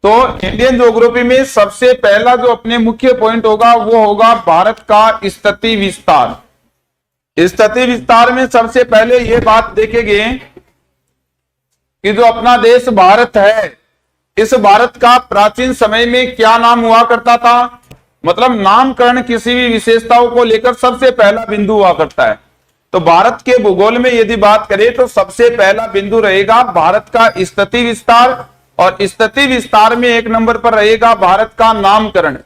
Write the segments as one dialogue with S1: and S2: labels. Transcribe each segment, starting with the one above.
S1: तो Indian geography में सबसे पहला जो अपने मुख्य पॉइंट होगा वो होगा भारत का स्थिति विस्तार। स्थिति विस्तार में सबसे पहले ये बात देखेंगे कि जो अपना देश भारत है, इस भारत का प्राचीन समय में क्या नाम हुआ करता था। मतलब नामकरण किसी भी विशेषताओं को लेकर सबसे पहला बिंदु हुआ करता है। तो भारत के भूगोल में यदि बात करें तो सबसे पहला बिंदु रहेगा भारत का स्थिति विस्तार, और स्थिति विस्तार में एक नंबर पर रहेगा भारत का नामकरण।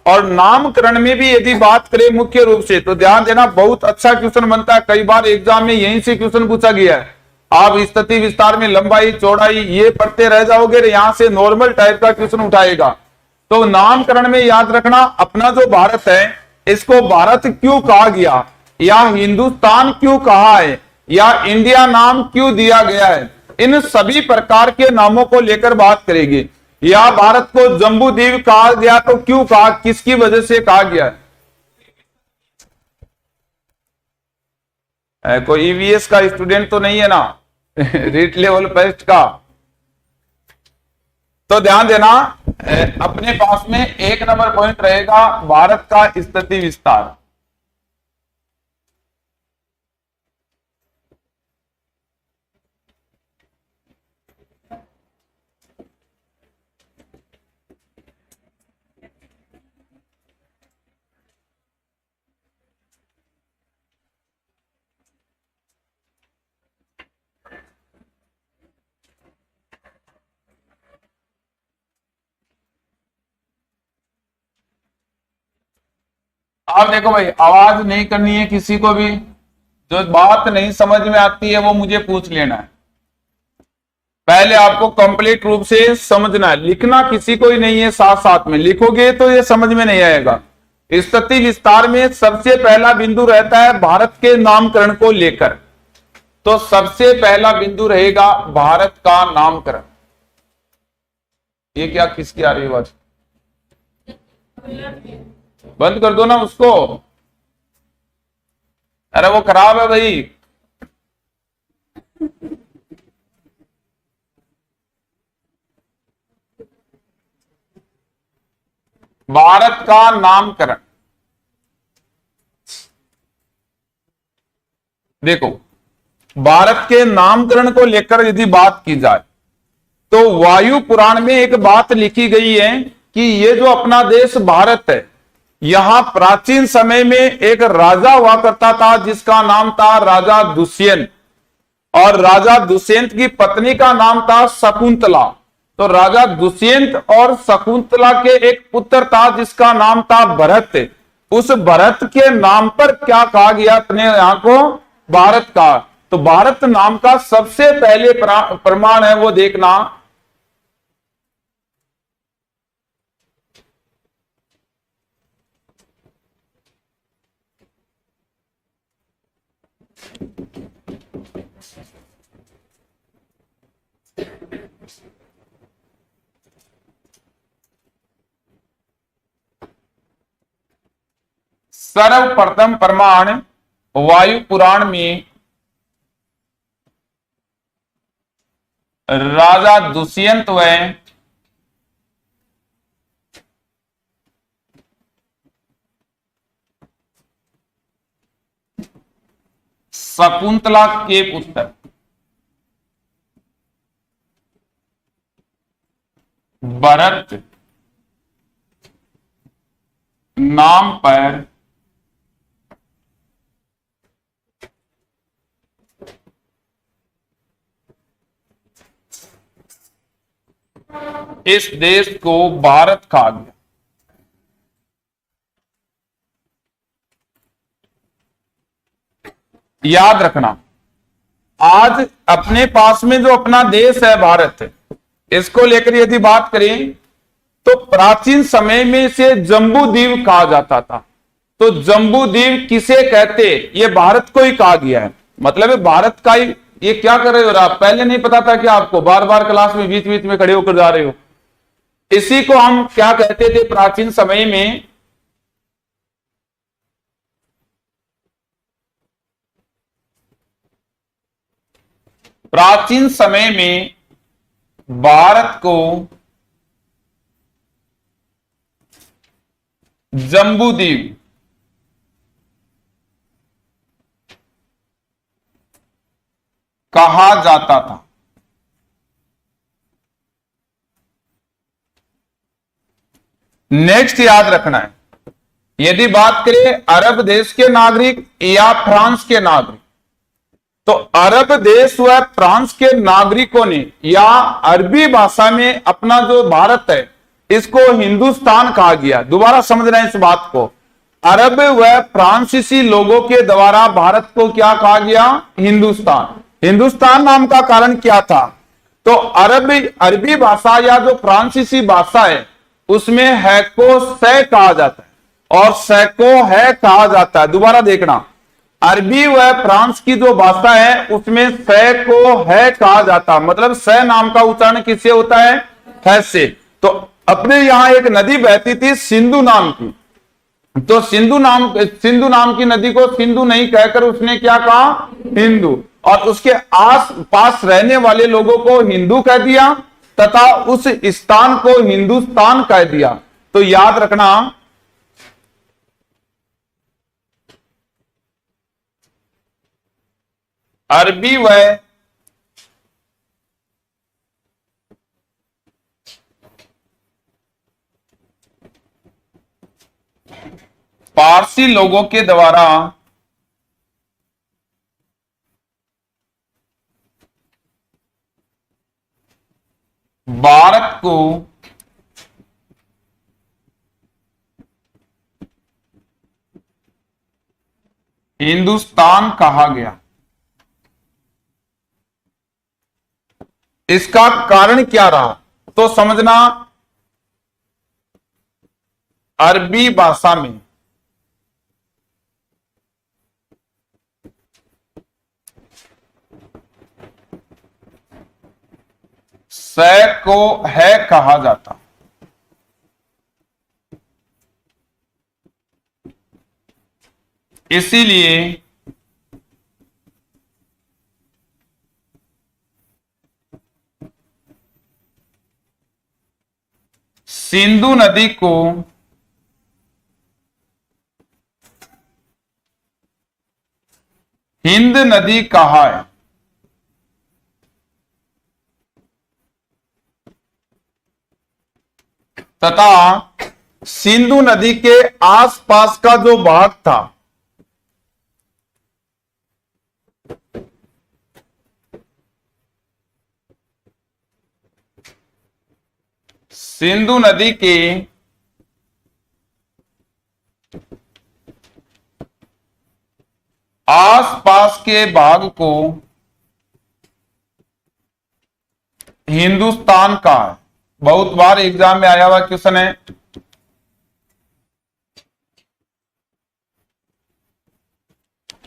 S1: और नामकरण में भी यदि बात करें मुख्य रूप से, तो ध्यान देना, बहुत अच्छा क्वेश्चन बनता है, कई बार एग्जाम में यहीं से क्वेश्चन पूछा गया है। आप स्थिति विस्तार में लंबाई चौड़ाई ये पढ़ते रह जाओगे, यहां से नॉर्मल टाइप का क्वेश्चन उठाएगा। तो नामकरण में याद रखना, अपना जो भारत है इसको भारत क्यों कहा गया, या हिंदुस्तान क्यों कहा है, या इंडिया नाम क्यों दिया गया है, इन सभी प्रकार के नामों को लेकर बात करेगी। या भारत को जम्बू द्वीप कहा गया तो क्यों कहा, किसकी वजह से कहा गया है। कोई ईवीएस का स्टूडेंट तो नहीं है ना रीट लेवल टेस्ट का। तो ध्यान देना, अपने पास में एक नंबर पॉइंट रहेगा भारत का स्थिति विस्तार। आप देखो भाई, आवाज नहीं करनी है किसी को भी, जो बात नहीं समझ में आती है वो मुझे पूछ लेना है। पहले आपको कंप्लीट रूप से समझना है, लिखना किसी को ही नहीं है, साथ साथ में लिखोगे तो ये समझ में नहीं आएगा। स्थिति विस्तार में सबसे पहला बिंदु रहता है भारत के नामकरण को लेकर। तो सबसे पहला बिंदु रहेगा भारत का नामकरण। ये क्या किसकी आ रही है आवाज, बंद कर दो ना उसको, अरे वो खराब है भाई। भारत का नामकरण, देखो भारत के नामकरण को लेकर यदि बात की जाए तो वायु पुराण में एक बात लिखी गई है कि ये जो अपना देश भारत है, यहां प्राचीन समय में एक राजा हुआ करता था जिसका नाम था राजा दुष्यंत, और राजा दुष्यंत की पत्नी का नाम था शकुंतला। तो राजा दुष्यंत और शकुंतला के एक पुत्र था जिसका नाम था भरत। उस भरत के नाम पर क्या कहा गया अपने यहां को, भारत का। तो भारत नाम का सबसे पहले प्रमाण है वो देखना, सर्वप्रथम प्रमाण वायु पुराण में राजा दुष्यंत व शकुंतला के पुत्र भरत नाम पर इस देश को भारत कहा गया। याद रखना, आज अपने पास में जो अपना देश है भारत, इसको लेकर यदि बात करें तो प्राचीन समय में इसे जम्बू द्वीप कहा जाता था। तो जम्बू द्वीप किसे कहते, ये भारत को ही कहा गया है। मतलब भारत का ही, ये क्या कर रहे हो आप, पहले नहीं पता था कि आपको, बार बार क्लास में बीच बीच में खड़े होकर जा रहे हो। इसी को हम क्या कहते थे प्राचीन समय में, प्राचीन समय में भारत को जम्बूद्वीप कहा जाता था। नेक्स्ट याद रखना है, यदि बात करें अरब देश के नागरिक या फ्रांस के नागरिक, तो अरब देश व फ्रांस के नागरिकों ने या अरबी भाषा में अपना जो भारत है इसको हिंदुस्तान कहा गया। दोबारा समझ रहे हैं इस बात को, अरब व फ्रांसीसी लोगों के द्वारा भारत को क्या कहा गया? हिंदुस्तान। हिंदुस्तान नाम का कारण क्या था? तो अरबी भाषा या जो फ्रांसीसी भाषा है उसमें है को सै कहा जाता है और सै को है कहा जाता है। दोबारा देखना, अरबी व फ्रांस की जो भाषा है उसमें सै को है कहा जाता है, मतलब सै नाम का उच्चारण किससे होता है? है से। तो अपने यहां एक नदी बहती थी सिंधु नाम की, तो सिंधु नाम की नदी को सिंधु नहीं कहकर उसने क्या कहा? हिंदू। और उसके आस पास रहने वाले लोगों को हिंदू कह दिया तथा उस स्थान को हिंदुस्तान कह दिया। तो याद रखना, अरबी व पारसी लोगों के द्वारा भारत को हिंदुस्तान कहा गया। इसका कारण क्या रहा? तो समझना, अरबी भाषा में सै को है कहा जाता, इसीलिए सिंधु नदी को हिंद नदी कहा है। तथा सिंधु नदी के आसपास का जो भाग था सिंधु नदी के आसपास के भाग को हिंदुस्तान का है। बहुत बार एग्जाम में आया हुआ क्वेश्चन है।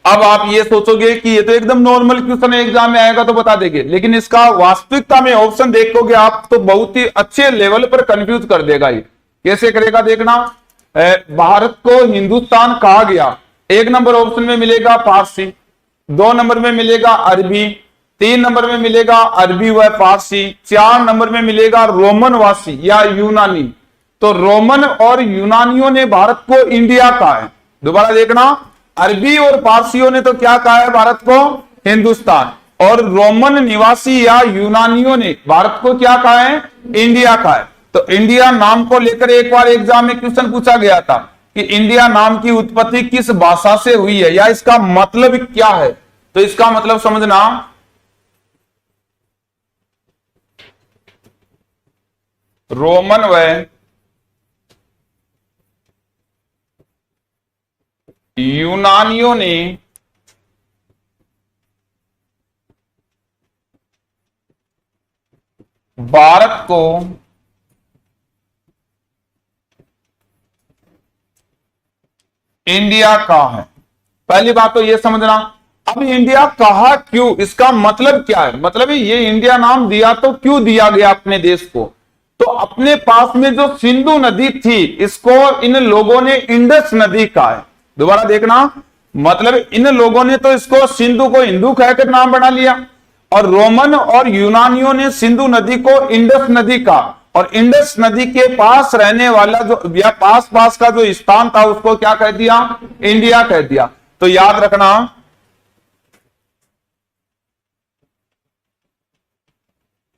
S1: अब आप ये सोचोगे कि ये तो एकदम नॉर्मल क्वेश्चन है, एग्जाम में आएगा तो बता देंगे, लेकिन इसका वास्तविकता में ऑप्शन देखोगे आप तो बहुत ही अच्छे लेवल पर कंफ्यूज कर देगा। ये कैसे करेगा देखना, भारत को हिंदुस्तान कहा गया, एक नंबर ऑप्शन में मिलेगा फारसी, 2 नंबर में मिलेगा अरबी, 3 नंबर में मिलेगा अरबी व फारसी, 4 नंबर में मिलेगा रोमन वासी या यूनानी। तो रोमन और यूनानियों ने भारत को इंडिया कहा है। दोबारा देखना, अरबी और फारसियों ने तो क्या कहा है? भारत को हिंदुस्तान। और रोमन निवासी या यूनानियों ने भारत को क्या कहा है? इंडिया कहा है। तो इंडिया नाम को लेकर एक बार एग्जाम में क्वेश्चन पूछा गया था कि इंडिया नाम की उत्पत्ति किस भाषा से हुई है या इसका मतलब क्या है? तो इसका मतलब समझना, रोमन व यूनानियों ने भारत को इंडिया कहा है। पहली बात तो यह समझना। अब इंडिया कहा क्यों, इसका मतलब क्या है? मतलब ये इंडिया नाम दिया तो क्यों दिया गया अपने देश को? तो अपने पास में जो सिंधु नदी थी इसको इन लोगों ने इंडस नदी कहा है। दोबारा देखना, मतलब इन लोगों ने तो इसको सिंधु को हिंदू कहकर नाम बना लिया और रोमन और यूनानियों ने सिंधु नदी को इंडस नदी कहा। और इंडस नदी के पास रहने वाला जो या पास पास का जो स्थान था उसको क्या कह दिया, इंडिया कह दिया। तो याद रखना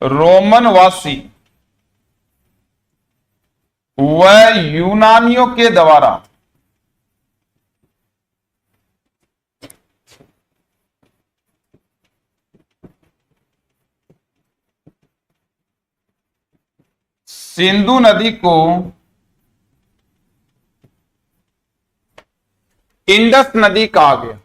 S1: रोमन वासी व यूनानियों के द्वारा सिंधु नदी को इंडस नदी कहा गया।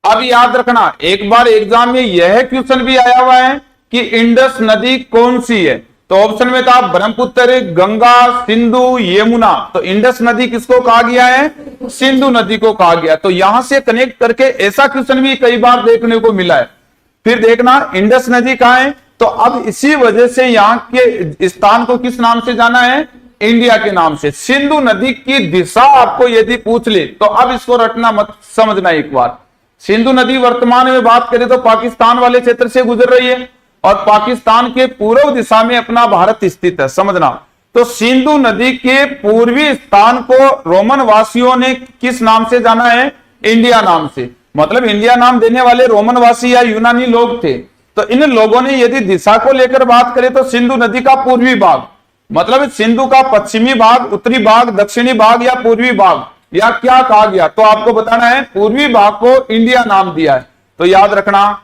S1: अब याद रखना, एक बार एग्जाम में यह क्वेश्चन भी आया हुआ है कि इंडस नदी कौन सी है। तो ऑप्शन में था ब्रह्मपुत्र, गंगा, सिंधु, यमुना। तो इंडस नदी किसको कहा गया है, सिंधु नदी को कहा गया। तो यहां से कनेक्ट करके ऐसा क्वेश्चन भी कई बार देखने को मिला है। फिर देखना इंडस नदी कहां है, तो अब इसी वजह से यहां के स्थान को किस नाम से जाना है, इंडिया के नाम से। सिंधु नदी की दिशा आपको यदि पूछ ले तो अब इसको रटना मत, समझना एक बार। सिंधु नदी वर्तमान में बात करें तो पाकिस्तान वाले क्षेत्र से गुजर रही है और पाकिस्तान के पूर्व दिशा में अपना भारत स्थित है, समझना। तो सिंधु नदी के पूर्वी स्थान को रोमन वासियों ने किस नाम से जाना है, इंडिया नाम से। मतलब इंडिया नाम देने वाले रोमन वासी या यूनानी लोग थे। तो इन लोगों ने यदि दिशा को लेकर बात करें तो सिंधु नदी का पूर्वी भाग, मतलब सिंधु का पश्चिमी भाग, उत्तरी भाग, दक्षिणी भाग या पूर्वी भाग, या क्या कहा गया, तो आपको बताना है पूर्वी भाग को इंडिया नाम दिया है। तो याद रखना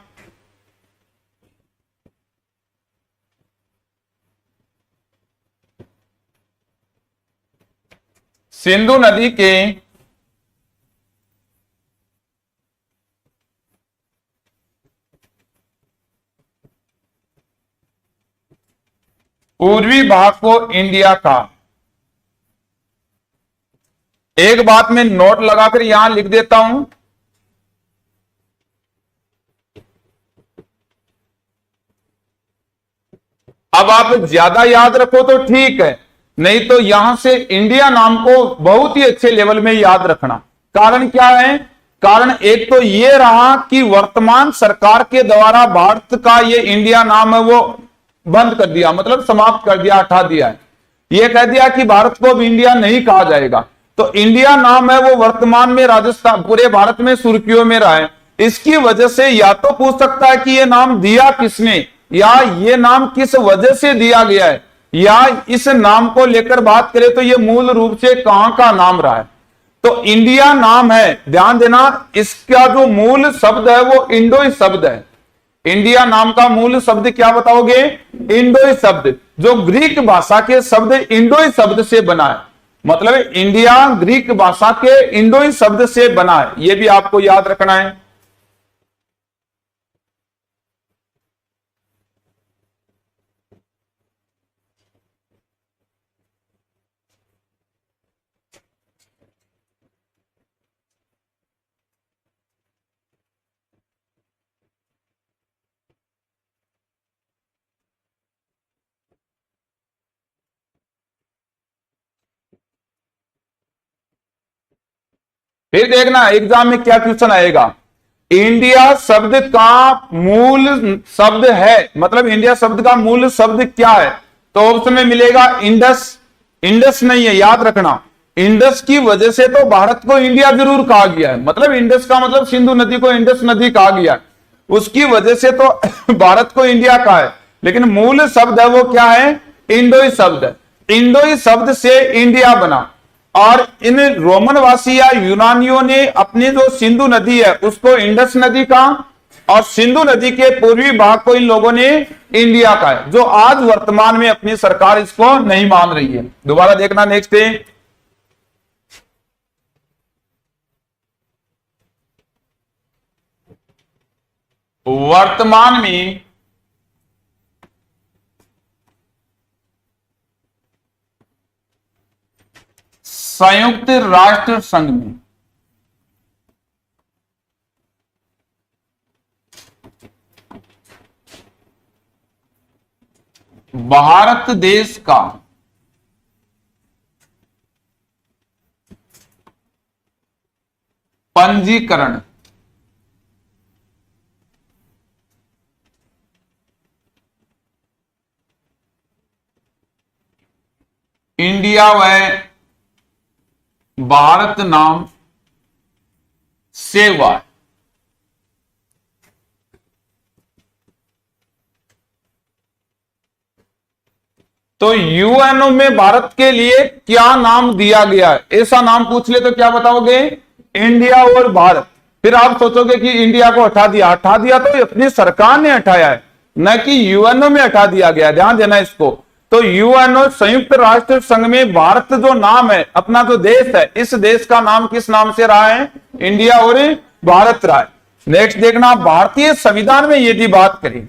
S1: सिंधु नदी के पूर्वी भाग को इंडिया का, एक बात में नोट लगाकर यहां लिख देता हूं, अब आप ज्यादा याद रखो तो ठीक है, नहीं तो यहां से इंडिया नाम को बहुत ही अच्छे लेवल में याद रखना। कारण क्या है, कारण एक तो ये रहा कि वर्तमान सरकार के द्वारा भारत का ये इंडिया नाम है वो बंद कर दिया, मतलब समाप्त कर दिया, हटा दिया है। ये कह दिया कि भारत को अब इंडिया नहीं कहा जाएगा। तो इंडिया नाम है वो वर्तमान में राजस्थान, पूरे भारत में सुर्खियों में रहा है। इसकी वजह से या तो पूछ सकता है कि ये नाम दिया किसने, या ये नाम किस वजह से दिया गया है, या इस नाम को लेकर बात करें तो ये मूल रूप से कहां का नाम रहा है। तो इंडिया नाम है, ध्यान देना, इसका जो मूल शब्द है वो इंडोई शब्द है। इंडिया नाम का मूल शब्द क्या बताओगे, इंडोई शब्द, जो ग्रीक भाषा के शब्द इंडोई शब्द से बना है। मतलब इंडिया ग्रीक भाषा के इंडोई शब्द से बना है, यह भी आपको याद रखना है। फिर देखना एग्जाम में क्या क्वेश्चन आएगा। इंडिया शब्द का मूल शब्द है, मतलब इंडिया शब्द का मूल शब्द क्या है, तो ऑप्शन में मिलेगा इंडस। इंडस नहीं है, याद रखना। इंडस की वजह से तो भारत को इंडिया जरूर कहा गया है, मतलब इंडस का मतलब सिंधु नदी को इंडस नदी कहा गया है, उसकी वजह से तो भारत को इंडिया कहा है। लेकिन मूल शब्द है वो क्या है, इंडोई शब्द है। इंडोई शब्द से इंडिया बना, और इन रोमनवासी या यूनानियों ने अपनी जो सिंधु नदी है उसको इंडस नदी का, और सिंधु नदी के पूर्वी भाग को इन लोगों ने इंडिया का है, जो आज वर्तमान में अपनी सरकार इसको नहीं मान रही है। दोबारा देखना, नेक्स्ट है वर्तमान में संयुक्त राष्ट्र संघ में भारत देश का पंजीकरण। इंडिया व भारत नाम सेव हुआ। तो यूएनओ में भारत के लिए क्या नाम दिया गया है? ऐसा नाम पूछ ले तो क्या बताओगे? इंडिया और भारत। फिर आप सोचोगे कि इंडिया को हटा दिया। हटा दिया तो अपनी सरकार ने हटाया है, न कि यूएनओ में हटा दिया गया। ध्यान देना इसको। तो यूएनओ संयुक्त राष्ट्र संघ में भारत जो नाम है, अपना जो देश है, इस देश का नाम किस नाम से रहा है? इंडिया और भारत रहा है। नेक्स्ट देखना, भारतीय संविधान में यदि बात करें,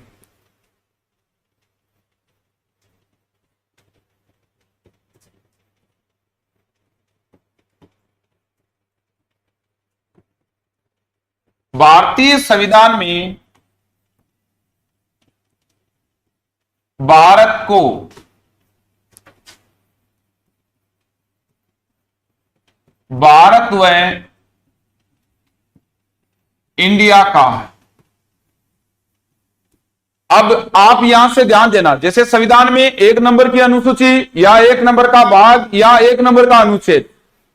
S1: भारतीय संविधान में भारत को भारत व इंडिया का है। अब आप यहां से ध्यान देना, जैसे संविधान में 1 नंबर की अनुसूची या 1 नंबर का भाग या 1 नंबर का अनुच्छेद,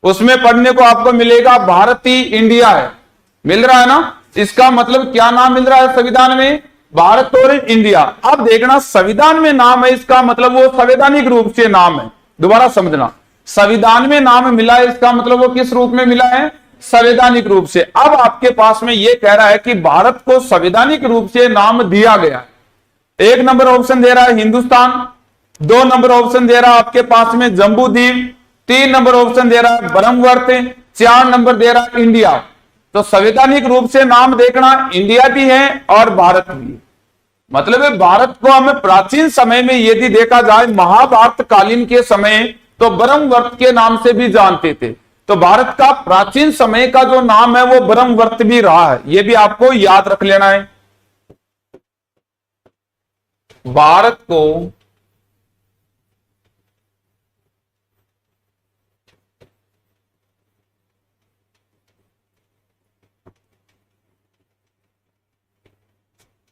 S1: उसमें पढ़ने को आपको मिलेगा भारतीय इंडिया है, मिल रहा है ना? इसका मतलब क्या नाम मिल रहा है संविधान में? भारत और इंडिया। अब देखना, संविधान में नाम है, इसका मतलब वो संवैधानिक रूप से नाम है। दोबारा समझना, संविधान में नाम मिला है, इसका मतलब वो किस रूप में मिला है? संवैधानिक रूप से। अब आपके पास में ये कह रहा है कि भारत को संवैधानिक रूप से नाम दिया गया है। 1 नंबर ऑप्शन दे रहा है हिंदुस्तान, 2 नंबर ऑप्शन दे रहा है आपके पास में जम्बू द्वीप, 3 नंबर ऑप्शन दे रहा है ब्रह्मवर्त, 4 नंबर दे रहा है इंडिया। तो संवैधानिक रूप से नाम देखना, इंडिया भी है और भारत भी है। मतलब है भारत को हमें प्राचीन समय में यदि देखा जाए, महाभारत कालीन के समय, तो ब्रह्मवर्त के नाम से भी जानते थे। तो भारत का प्राचीन समय का जो नाम है वो ब्रह्मवर्त भी रहा है, यह भी आपको याद रख लेना है। भारत को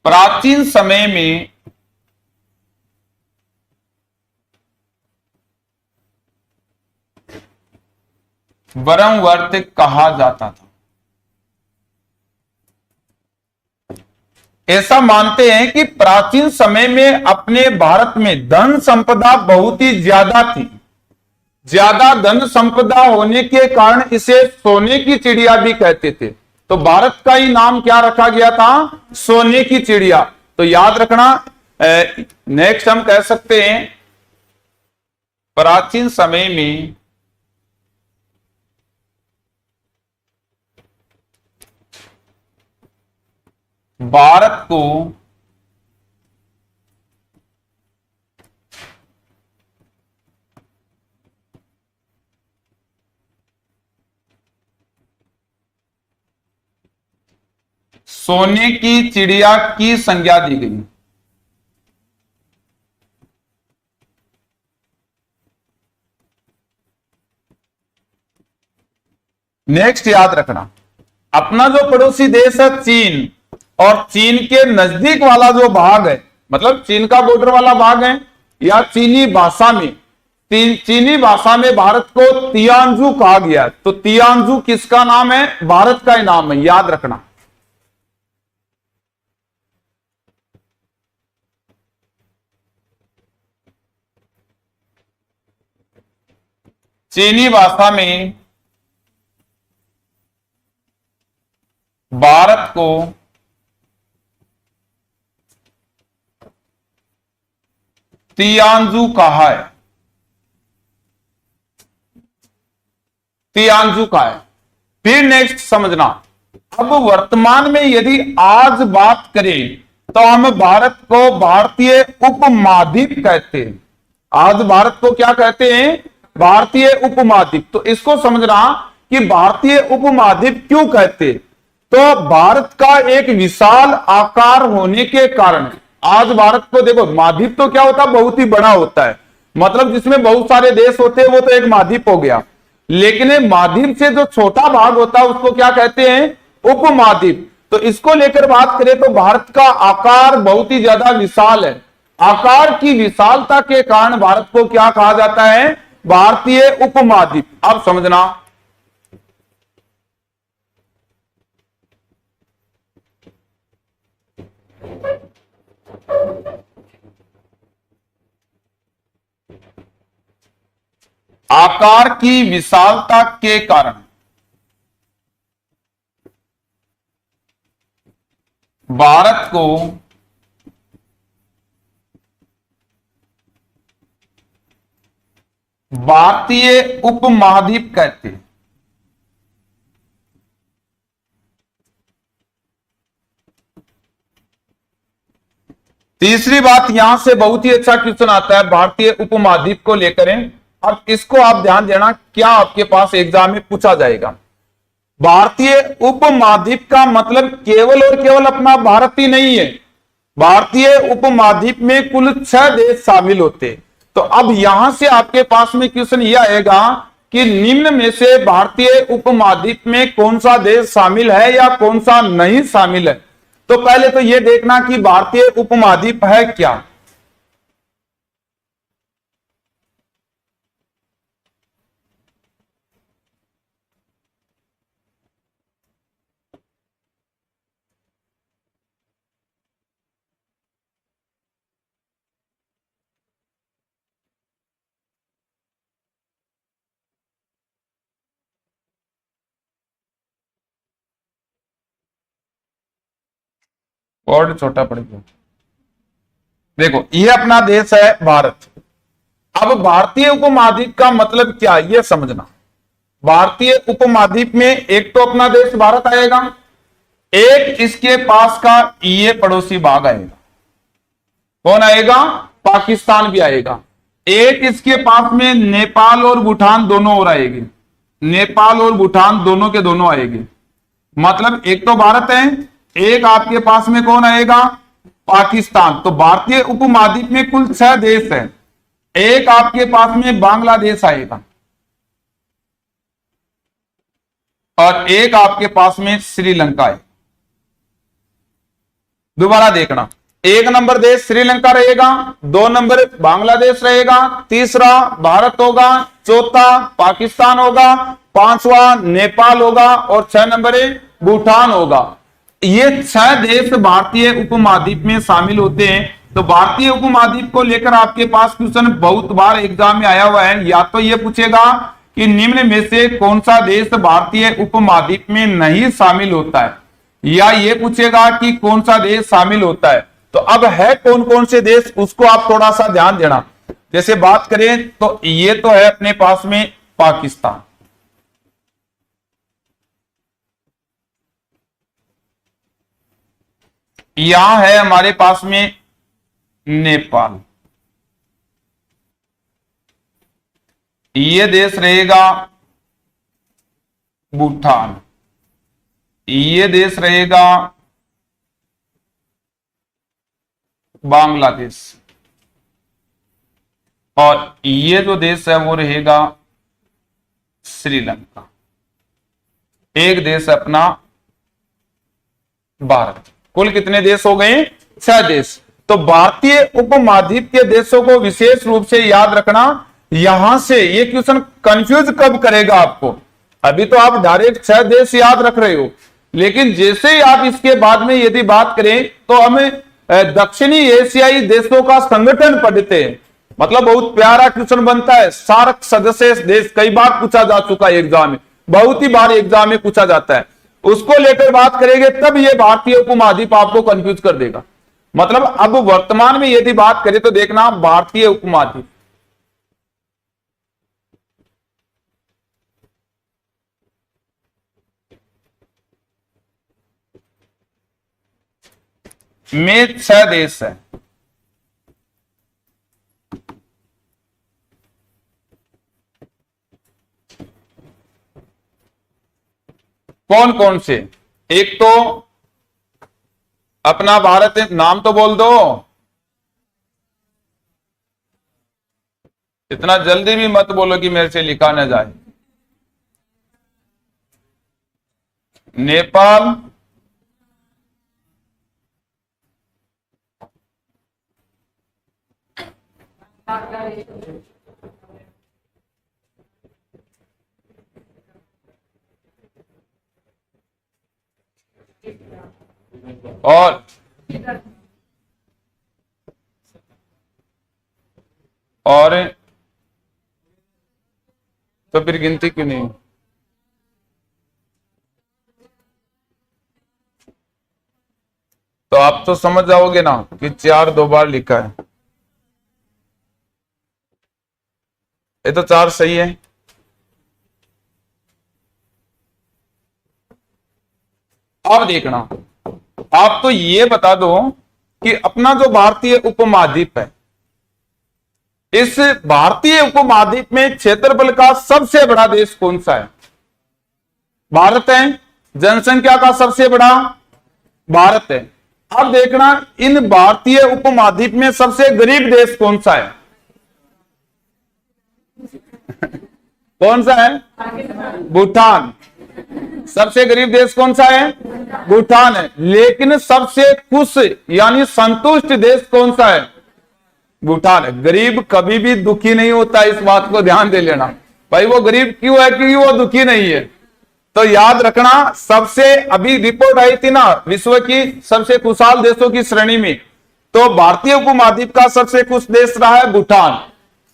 S1: प्राचीन समय में ब्रह्मवर्त कहा जाता था। ऐसा मानते हैं कि प्राचीन समय में अपने भारत में धन संपदा बहुत ही ज्यादा थी। ज्यादा धन संपदा होने के कारण इसे सोने की चिड़िया भी कहते थे। तो भारत का ही नाम क्या रखा गया था? सोने की चिड़िया। तो याद रखना। नेक्स्ट हम कह सकते हैं, प्राचीन समय में भारत को सोने की चिड़िया की संज्ञा दी गई। नेक्स्ट याद रखना, अपना जो पड़ोसी देश है चीन, और चीन के नजदीक वाला जो भाग है, मतलब चीन का बॉर्डर वाला भाग है, या चीनी भाषा में भारत को तियानजू कहा गया। तो तियानजू किसका नाम है? भारत का ही नाम है, याद रखना। चीनी भाषा में भारत को तियानजू कहा है। तियानजू का है। फिर नेक्स्ट समझना, अब वर्तमान में यदि आज बात करें तो हम भारत को भारतीय उपमहाद्वीप कहते हैं। आज भारत को क्या कहते हैं? भारतीय उपमहाद्वीप। तो इसको समझना कि भारतीय उपमहाद्वीप क्यों कहते हैं। तो भारत का एक विशाल आकार होने के कारण आज भारत को, देखो महाद्वीप तो क्या होता है? बहुत ही बड़ा होता है, मतलब जिसमें बहुत सारे देश होते हैं, वो तो एक महाद्वीप हो गया। लेकिन ये महाद्वीप से जो छोटा भाग होता है उसको क्या कहते हैं, उपमहाद्वीप। तो इसको लेकर बात करें तो भारत का आकार बहुत ही ज्यादा विशाल है। आकार की विशालता के कारण भारत को क्या कहा जाता है, भारतीय उपमहाद्वीप। अब समझना, आकार की विशालता के कारण भारत को भारतीय उपमहाद्वीप कहते हैं। तीसरी बात, यहां से बहुत ही अच्छा क्वेश्चन आता है भारतीय उपमहाद्वीप को लेकर। अब इसको आप ध्यान देना, क्या आपके पास एग्जाम में पूछा जाएगा। भारतीय उपमहाद्वीप का मतलब केवल और केवल अपना भारत ही नहीं है। भारतीय उपमहाद्वीप में कुल 6 देश शामिल होते। तो अब यहां से आपके पास में क्वेश्चन यह आएगा कि निम्न में से भारतीय उपमहाद्वीप में कौन सा देश शामिल है या कौन सा नहीं शामिल है। तो पहले तो यह देखना कि भारतीय उपमहाद्वीप है क्या। वर्ड छोटा पड़ गया। देखो, यह अपना देश है भारत। अब भारतीय उपमहाद्वीप का मतलब क्या, यह समझना। भारतीय उपमहाद्वीप में एक तो अपना देश भारत आएगा, एक इसके पास का ये पड़ोसी भाग आएगा। कौन आएगा, पाकिस्तान भी आएगा। एक इसके पास में नेपाल और भूटान दोनों और आएंगे। नेपाल और भूटान दोनों के दोनों आएंगे। मतलब एक तो भारत है, एक आपके पास में कौन आएगा, पाकिस्तान। तो भारतीय उपमहाद्वीप में कुल 6 देश है। एक आपके पास में बांग्लादेश आएगा और एक आपके पास में श्रीलंका है। दोबारा देखना, एक नंबर देश श्रीलंका रहेगा, 2 नंबर बांग्लादेश रहेगा, तीसरा भारत होगा, चौथा पाकिस्तान होगा, 5वां नेपाल होगा और 6 नंबर भूटान होगा। ये 6 देश भारतीय उपमहाद्वीप में शामिल होते हैं। तो भारतीय उपमहाद्वीप को लेकर आपके पास क्वेश्चन बहुत बार एग्जाम में आया हुआ है। या तो ये पूछेगा कि निम्न में से कौन सा देश भारतीय उपमहाद्वीप में नहीं शामिल होता है, या ये पूछेगा कि कौन सा देश शामिल होता है। तो अब है कौन कौन से देश, उसको आप थोड़ा सा ध्यान देना। जैसे बात करें तो ये तो है अपने पास में पाकिस्तान, यहां है हमारे पास में नेपाल, ये देश रहेगा भूटान, ये देश रहेगा बांग्लादेश और ये जो देश है वो रहेगा श्रीलंका। एक देश अपना भारत। कुल कितने देश हो गए, 6 देश। तो भारतीय उपमहाद्वीप के देशों को विशेष रूप से याद रखना। यहां से ये क्वेश्चन कंफ्यूज कब करेगा आपको। अभी तो आप डायरेक्ट 6 देश याद रख रहे हो, लेकिन जैसे ही आप इसके बाद में यदि बात करें तो हमें दक्षिणी एशियाई देशों का संगठन पढ़ते हैं। मतलब बहुत प्यारा क्वेश्चन बनता है। सार्क सदस्य देश कई बार पूछा जा चुका है एग्जाम में, बहुत ही बार एग्जाम में पूछा जाता है। उसको लेकर बात करेंगे तब ये भारतीय उपमहाद्वीप आपको कंफ्यूज कर देगा। मतलब अब वर्तमान में यदि बात करें तो देखना भारतीय उपमहाद्वीप, में 6 देश है। कौन कौन से, एक तो अपना भारत, नाम तो बोल दो, इतना जल्दी भी मत बोलो कि मेरे से लिखा न जाए। नेपाल, और और तो फिर गिनती क्यों नहीं? तो आप तो समझ जाओगे ना कि 4 2 बार लिखा है, ये तो 4 सही है। अब देखना, आप तो ये बता दो कि अपना जो भारतीय उपमहाद्वीप है, इस भारतीय उपमहाद्वीप में क्षेत्रफल का सबसे बड़ा देश कौन सा है? भारत है। जनसंख्या का सबसे बड़ा भारत है। अब देखना, इन भारतीय उपमहाद्वीप में सबसे गरीब देश कौन सा है? कौन सा है? भूटान। सबसे गरीब देश कौन सा है? भूटान है। लेकिन सबसे खुश यानी संतुष्ट देश कौन सा है? भूटान है। गरीब कभी भी दुखी नहीं होता, इस बात को ध्यान दे लेना। भाई वो गरीब क्यों है? क्योंकि वो दुखी नहीं है। तो याद रखना, सबसे अभी रिपोर्ट आई थी ना विश्व की सबसे खुशहाल देशों की श्रेणी में, तो भारतीय उपमहाद्वीप का सबसे खुश देश रहा है भूटान।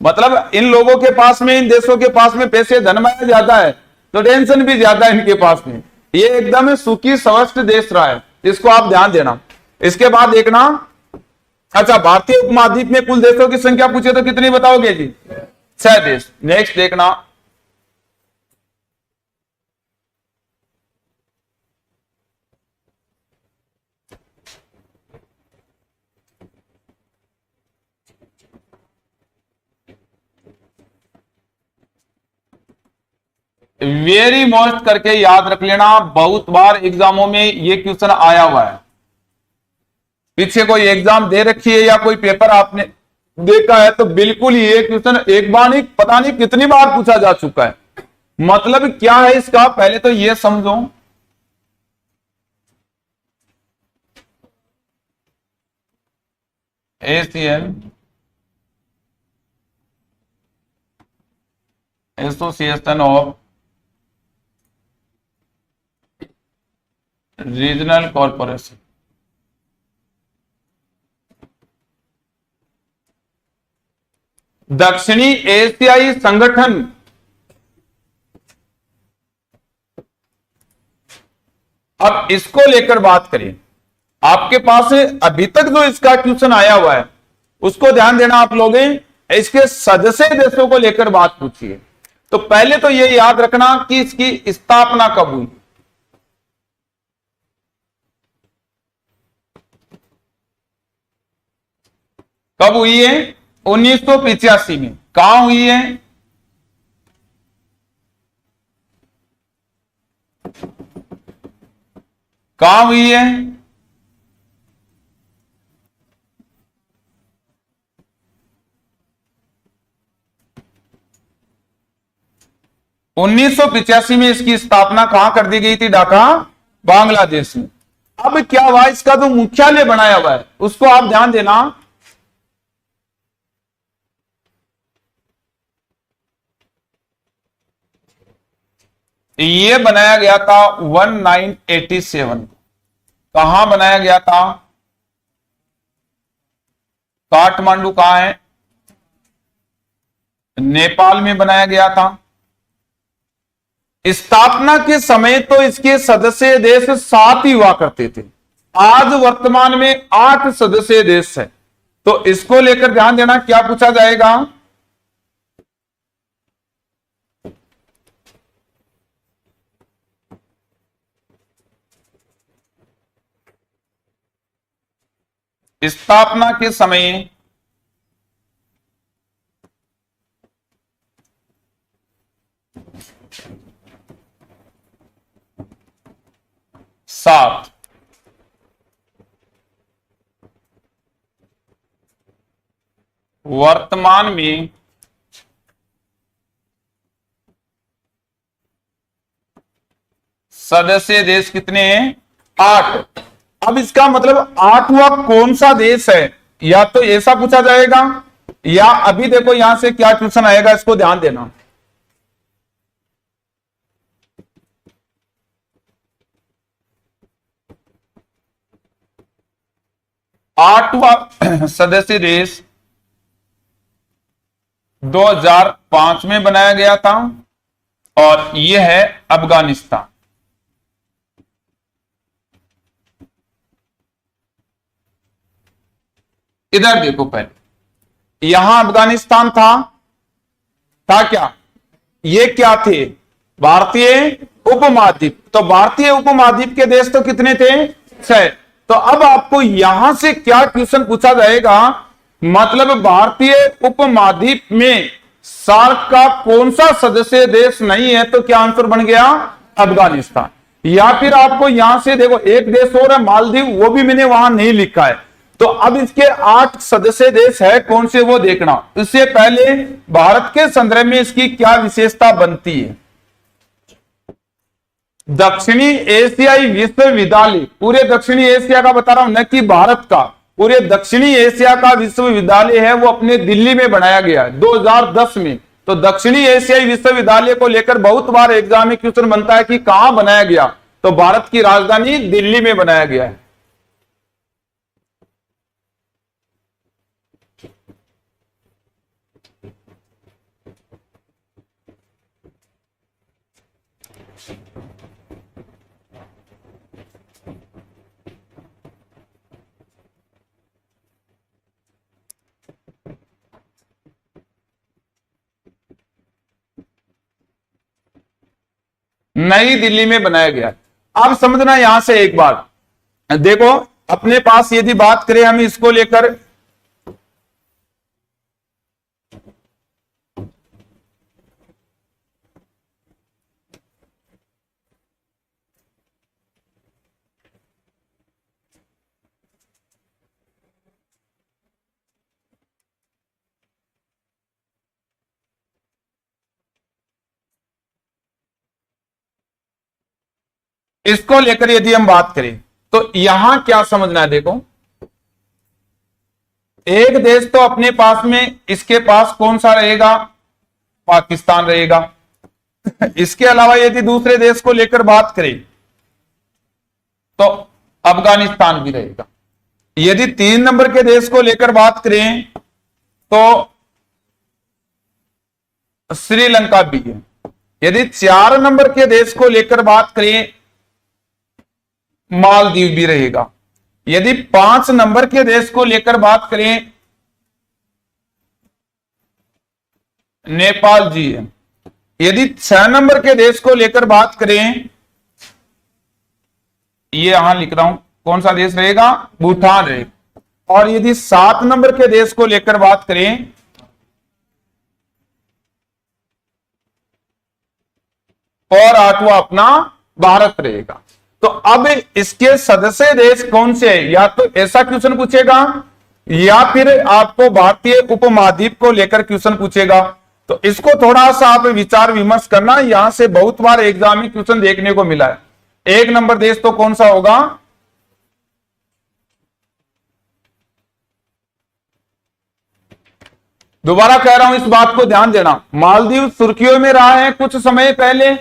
S1: मतलब इन लोगों के पास में, इन देशों के पास में पैसे धनमाया ज्यादा है, तो टेंशन भी ज्यादा है इनके पास में। ये एकदम सुखी स्वस्थ देश रहा है, इसको आप ध्यान देना। इसके बाद देखना, अच्छा भारतीय उपमहाद्वीप में कुल देशों की संख्या पूछे तो कितनी बताओगे जी? 6 देश। नेक्स्ट देखना, वेरी मोस्ट करके याद रख लेना, बहुत बार एग्जामों में ये क्वेश्चन आया हुआ है। पीछे कोई एग्जाम दे रखी है या कोई पेपर आपने देखा है तो बिल्कुल ये क्वेश्चन एक बार नहीं, पता नहीं कितनी बार पूछा जा चुका है। मतलब क्या है इसका, पहले तो ये समझो। ACL association of regional corporation, दक्षिणी एशियाई संगठन। अब इसको लेकर बात करें, आपके पास अभी तक जो इसका क्वेश्चन आया हुआ है उसको ध्यान देना आप लोग। इसके सदस्य देशों को लेकर बात पूछिए। तो पहले तो ये याद रखना कि इसकी स्थापना कब हुई। कब हुई है? 1985 में। कहां हुई है? कहां हुई है? उन्नीस सौ पिचासी में इसकी स्थापना कहां कर दी गई थी? ढाका, बांग्लादेश में। अब क्या हुआ, इसका जो मुख्यालय बनाया हुआ है उसको आप ध्यान देना। ये बनाया गया था 1987 को। कहां बनाया गया था? काठमांडू कहां है? नेपाल में बनाया गया था। स्थापना के समय तो इसके सदस्य देश 7 ही हुआ करते थे। आज वर्तमान में 8 सदस्य देश है। तो इसको लेकर ध्यान देना, क्या पूछा जाएगा? स्थापना के समय सात, वर्तमान में सदस्य देश कितने हैं? 8। अब इसका मतलब 8वां कौन सा देश है, या तो ऐसा पूछा जाएगा, या अभी देखो यहां से क्या क्वेश्चन आएगा, इसको ध्यान देना। 8वां सदस्य देश 2005 में बनाया गया था, और यह है अफगानिस्तान। इधर देखो, पहले यहां अफगानिस्तान था क्या? ये क्या थे? भारतीय उपमहाद्वीप। तो भारतीय उपमहाद्वीप के देश तो कितने थे? 6। तो अब आपको यहां से क्या क्वेश्चन पूछा जाएगा, मतलब भारतीय उपमहाद्वीप में सार्क का कौन सा सदस्य देश नहीं है? तो क्या आंसर बन गया? अफगानिस्तान। या फिर आपको यहां से देखो, एक देश और है मालदीव, वो भी मैंने वहां नहीं लिखा है। तो अब इसके 8 सदस्य देश है, कौन से वो देखना। इससे पहले भारत के संदर्भ में इसकी क्या विशेषता बनती है? दक्षिणी एशियाई विश्वविद्यालय, पूरे दक्षिणी एशिया का बता रहा हूं, न कि भारत का, पूरे दक्षिणी एशिया का विश्वविद्यालय है, वो अपने दिल्ली में बनाया गया 2010 में। तो दक्षिणी एशियाई विश्वविद्यालय को लेकर बहुत बार एग्जाम में क्वेश्चन बनता है कि कहां बनाया गया, तो भारत की राजधानी दिल्ली में बनाया गया है। नई दिल्ली में बनाया गया। अब समझना यहां से एक बात देखो, अपने पास यदि बात करें हम इसको लेकर, इसको लेकर यदि हम बात करें तो यहां क्या समझना है, देखो एक देश तो अपने पास में, इसके पास कौन सा रहेगा? पाकिस्तान रहेगा। इसके अलावा यदि दूसरे देश को लेकर बात करें तो अफगानिस्तान भी रहेगा। यदि 3 नंबर के देश को लेकर बात करें तो श्रीलंका भी है। यदि 4 नंबर के देश को लेकर बात करें, मालदीव भी रहेगा। यदि 5 नंबर के देश को लेकर बात करें, नेपाल जी है। यदि 6 नंबर के देश को लेकर बात करें, ये यहां लिख रहा हूं, कौन सा देश रहेगा? भूटान रहेगा। और यदि 7 नंबर के देश को लेकर बात करें, और 8वां अपना भारत रहेगा। तो अब इसके सदस्य देश कौन से है, या तो ऐसा क्वेश्चन पूछेगा, या फिर आपको भारतीय उपमहाद्वीप को लेकर क्वेश्चन पूछेगा। तो इसको थोड़ा सा आप विचार विमर्श करना, यहां से बहुत बार एग्जाम में क्वेश्चन देखने को मिला है। 1 नंबर देश तो कौन सा होगा? दोबारा कह रहा हूं, इस बात को ध्यान देना, मालदीव सुर्खियों में रहा है कुछ समय पहले,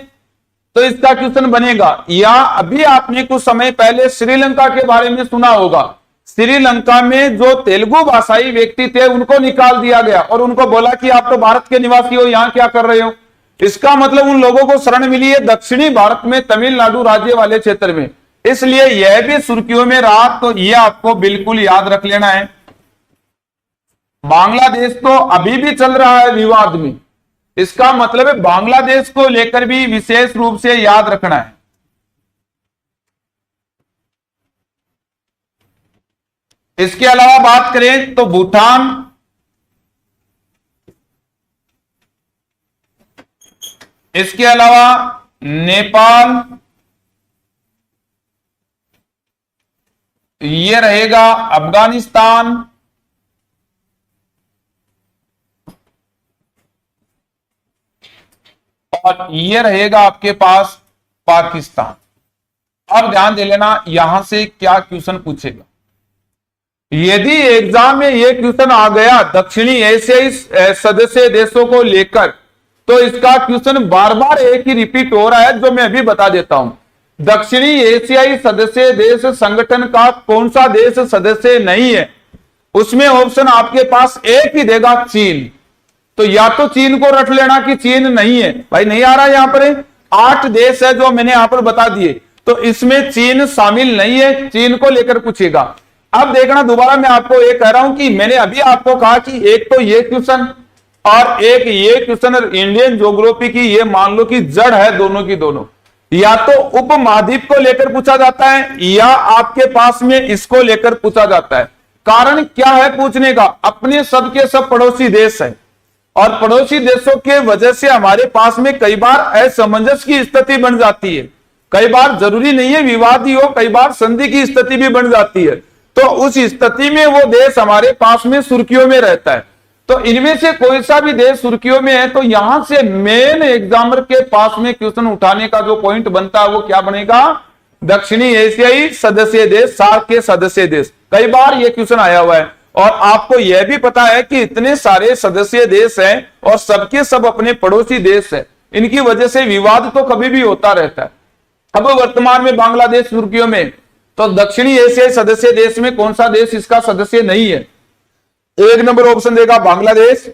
S1: तो इसका क्वेश्चन बनेगा। या अभी आपने कुछ समय पहले श्रीलंका के बारे में सुना होगा, श्रीलंका में जो तेलुगु भाषाई व्यक्ति थे उनको निकाल दिया गया और उनको बोला कि आप तो भारत के निवासी हो, यहां क्या कर रहे हो। इसका मतलब उन लोगों को शरण मिली है दक्षिणी भारत में, तमिलनाडु राज्य वाले क्षेत्र में, इसलिए यह भी सुर्खियों में रहा। तो यह आपको बिल्कुल याद रख लेना है। बांग्लादेश तो अभी भी चल रहा है विवाद में, इसका मतलब है बांग्लादेश को लेकर भी विशेष रूप से याद रखना है। इसके अलावा बात करें तो भूटान, इसके अलावा नेपाल, ये रहेगा अफगानिस्तान, और ये रहेगा आपके पास पाकिस्तान। अब ध्यान दे लेना यहां से क्या क्वेश्चन पूछेगा। यदि एग्जाम में ये क्वेश्चन आ गया दक्षिणी एशियाई सदस्य देशों को लेकर, तो इसका क्वेश्चन बार बार एक ही रिपीट हो रहा है, जो मैं अभी बता देता हूं। दक्षिणी एशियाई सदस्य देश संगठन का कौन सा देश सदस्य नहीं है? उसमें ऑप्शन आपके पास एक ही देगा, चीन। तो या तो चीन को रट लेना कि चीन नहीं है। भाई नहीं आ रहा है, यहां पर 8 देश है जो मैंने यहां पर बता दिए, तो इसमें चीन शामिल नहीं है, चीन को लेकर पूछेगा। अब देखना दोबारा मैं आपको ये कह रहा हूं कि मैंने अभी आपको कहा कि एक तो ये क्वेश्चन और एक ये क्वेश्चन इंडियन ज्योग्राफी की, ये मान लो कि जड़ है दोनों की दोनों। या तो उपमहाद्वीप को लेकर पूछा जाता है या आपके पास में इसको लेकर पूछा जाता है। कारण क्या है पूछने का? अपने सबके सब पड़ोसी देश है और पड़ोसी देशों के वजह से हमारे पास में कई बार असमंजस की स्थिति बन जाती है। कई बार जरूरी नहीं है विवाद ही हो, कई बार संधि की स्थिति भी बन जाती है। तो उस स्थिति में वो देश हमारे पास में सुर्खियों में रहता है। तो इनमें से कोई सा भी देश सुर्खियों में है, तो यहां से मेन एग्जामिनर के पास में क्वेश्चन उठाने का जो पॉइंट बनता है वो क्या बनेगा? दक्षिणी एशियाई सदस्य देश, सार्क के सदस्य देश। कई बार ये क्वेश्चन आया हुआ है और आपको यह भी पता है कि इतने सारे सदस्य देश हैं और सबके सब अपने पड़ोसी देश हैं, इनकी वजह से विवाद तो कभी भी होता रहता है। अब वर्तमान में बांग्लादेश सुर्खियों में, तो दक्षिणी एशियाई सदस्य देश में कौन सा देश इसका सदस्य नहीं है? एक नंबर ऑप्शन देगा बांग्लादेश।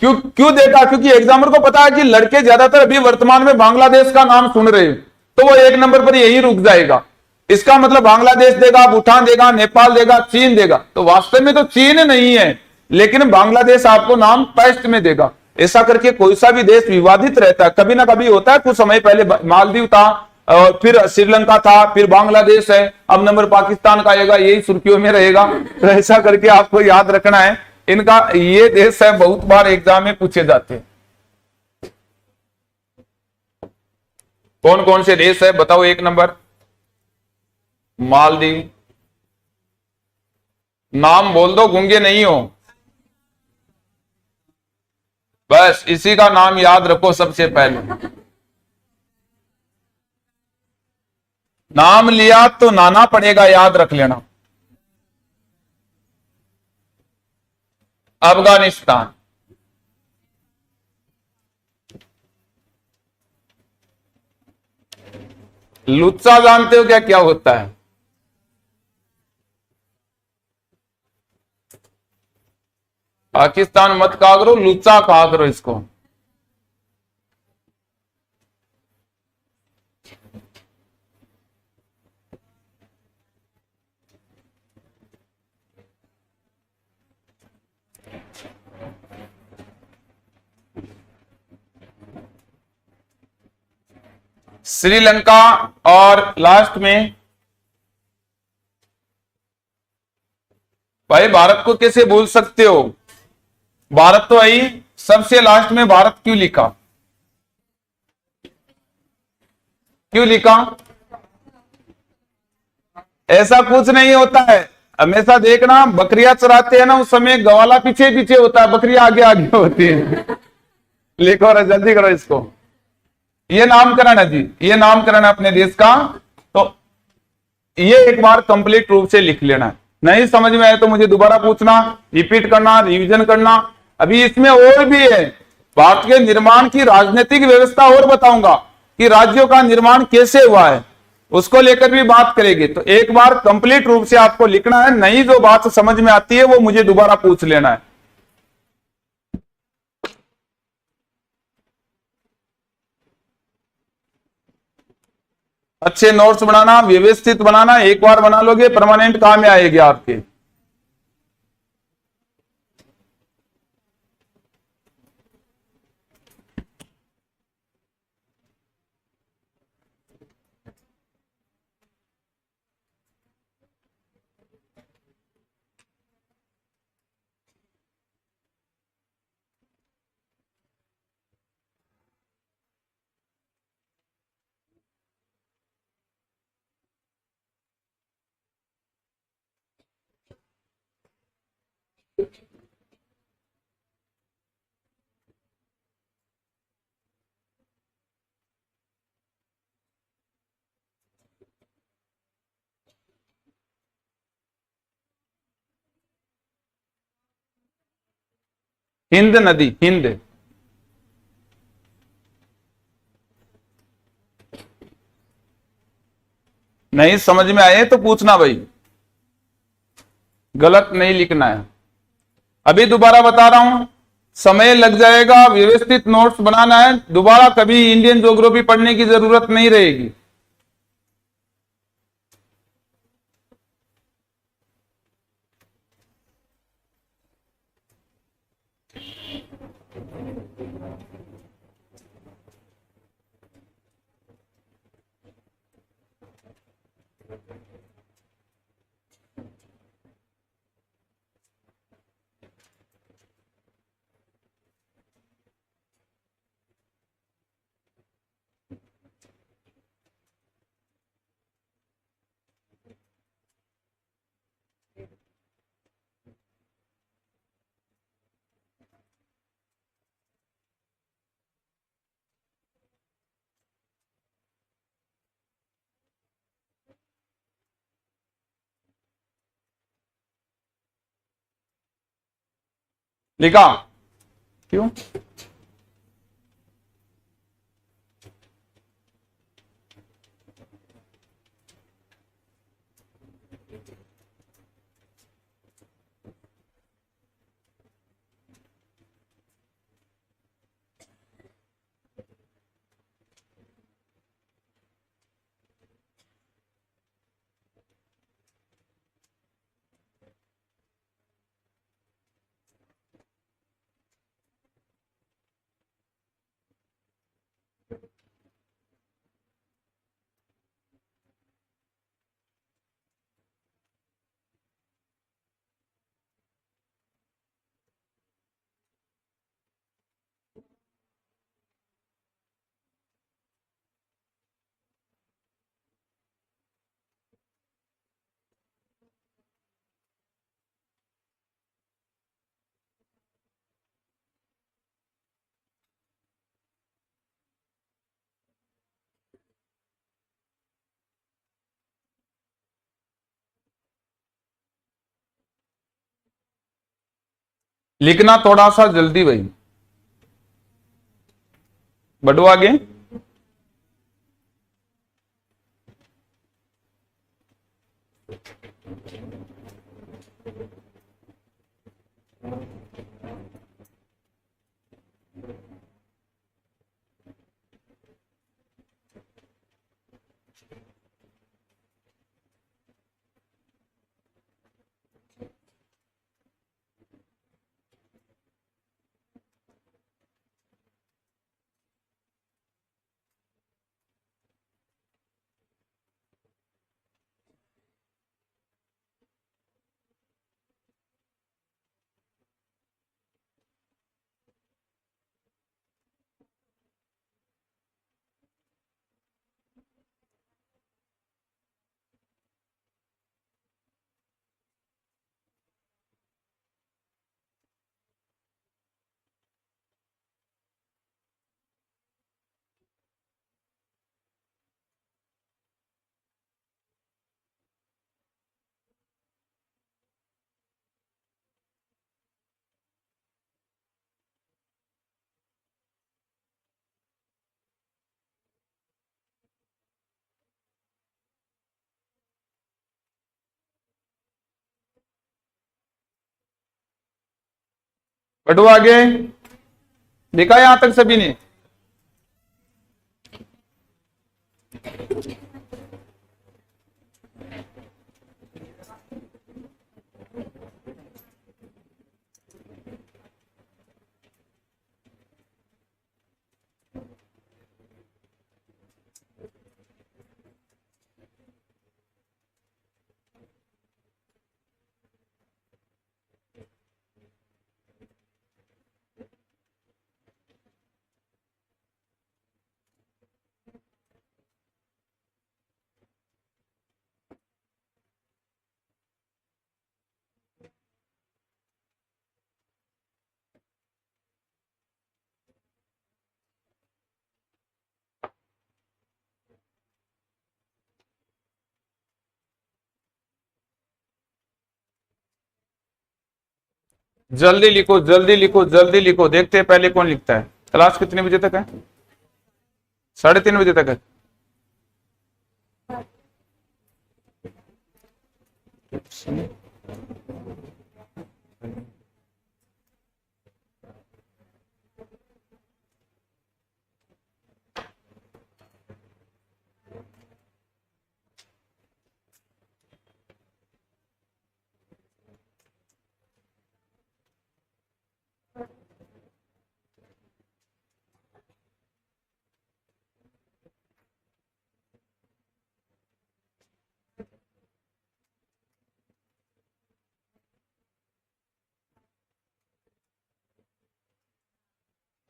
S1: क्यों देगा? क्योंकि एग्जामिनर को पता है कि लड़के ज्यादातर अभी वर्तमान में बांग्लादेश का नाम सुन रहे हैं, तो वो एक नंबर पर यही रुक जाएगा। इसका मतलब बांग्लादेश देगा, भूटान देगा, नेपाल देगा, चीन देगा। तो वास्तव में तो चीन नहीं है, लेकिन बांग्लादेश आपको नाम टेस्ट में देगा। ऐसा करके कोई सा भी देश विवादित रहता है, कभी ना कभी होता है। कुछ समय पहले मालदीव था और फिर श्रीलंका था, फिर बांग्लादेश है, अब नंबर पाकिस्तान का आएगा, यही सुर्खियों में रहेगा। तो ऐसा करके आपको याद रखना है। इनका ये देश है बहुत बार एग्जाम में पूछे जाते हैं। कौन कौन से देश है बताओ? एक नंबर मालदीव। नाम बोल दो, गूंगे नहीं हो, बस इसी का नाम याद रखो सबसे पहले। नाम लिया तो नाना पड़ेगा, याद रख लेना। अफगानिस्तान। लुच्चा जानते हो क्या क्या होता है? पाकिस्तान मत कहा करो, लुच्चा कहा करो इसको। श्रीलंका और लास्ट में भाई भारत को कैसे भूल सकते हो? भारत तो आई सबसे लास्ट में। भारत क्यों लिखा? क्यों लिखा? ऐसा कुछ नहीं होता है। हमेशा देखना, बकरियां चराते हैं ना, उस समय गवाला पीछे पीछे होता है, बकरियां आगे आगे होती है। लिखो और जल्दी करो इसको। ये नामकरण है जी, ये नामकरण है अपने देश का। तो ये एक बार कंप्लीट रूप से लिख लेना है। नहीं समझ में आए तो मुझे दोबारा पूछना, रिपीट करना, रिवीजन करना। अभी इसमें और भी है, भारत के निर्माण की राजनीतिक व्यवस्था और बताऊंगा कि राज्यों का निर्माण कैसे हुआ है, उसको लेकर भी बात करेंगे। तो एक बार कंप्लीट रूप से आपको लिखना है, नई जो बात समझ में आती है वो मुझे दोबारा पूछ लेना है। अच्छे नोट्स बनाना, व्यवस्थित बनाना। एक बार बना लोगे परमानेंट काम में आएगी आपके। हिंद नदी, हिंद। नहीं समझ में आए तो पूछना भाई, गलत नहीं लिखना है। अभी दोबारा बता रहा हूं, समय लग जाएगा, व्यवस्थित नोट्स बनाना है, दोबारा कभी इंडियन ज्योग्राफी पढ़ने की जरूरत नहीं रहेगी। लिखा क्यों? लिखना थोड़ा सा जल्दी भाई, बढ़ो आगे। बढ़ो आगे, लिखा यहां तक सभी ने? जल्दी लिखो, जल्दी लिखो, जल्दी लिखो, देखते हैं पहले कौन लिखता है। क्लास कितने बजे तक है? 3:30 बजे तक है।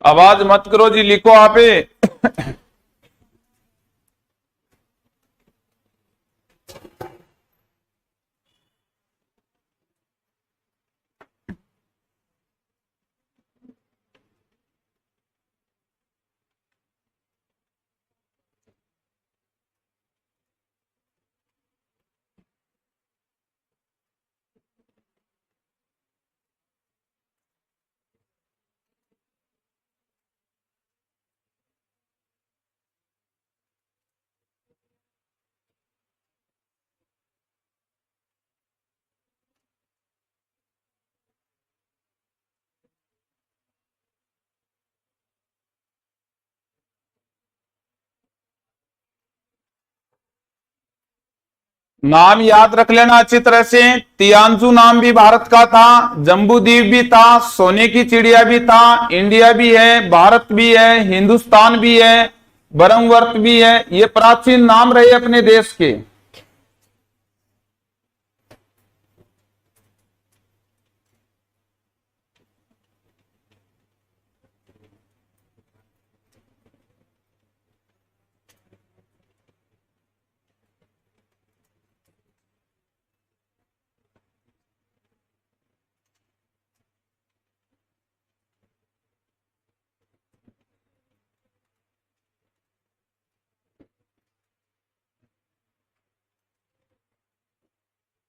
S1: आवाज मत करो जी, लिखो आप ही। नाम याद रख लेना अच्छी तरह से। तियांजू नाम भी भारत का था, जम्बूद्वीप भी था, सोने की चिड़िया भी था, इंडिया भी है, भारत भी है, हिंदुस्तान भी है, ब्रह्मवर्त भी है। ये प्राचीन नाम रहे अपने देश के।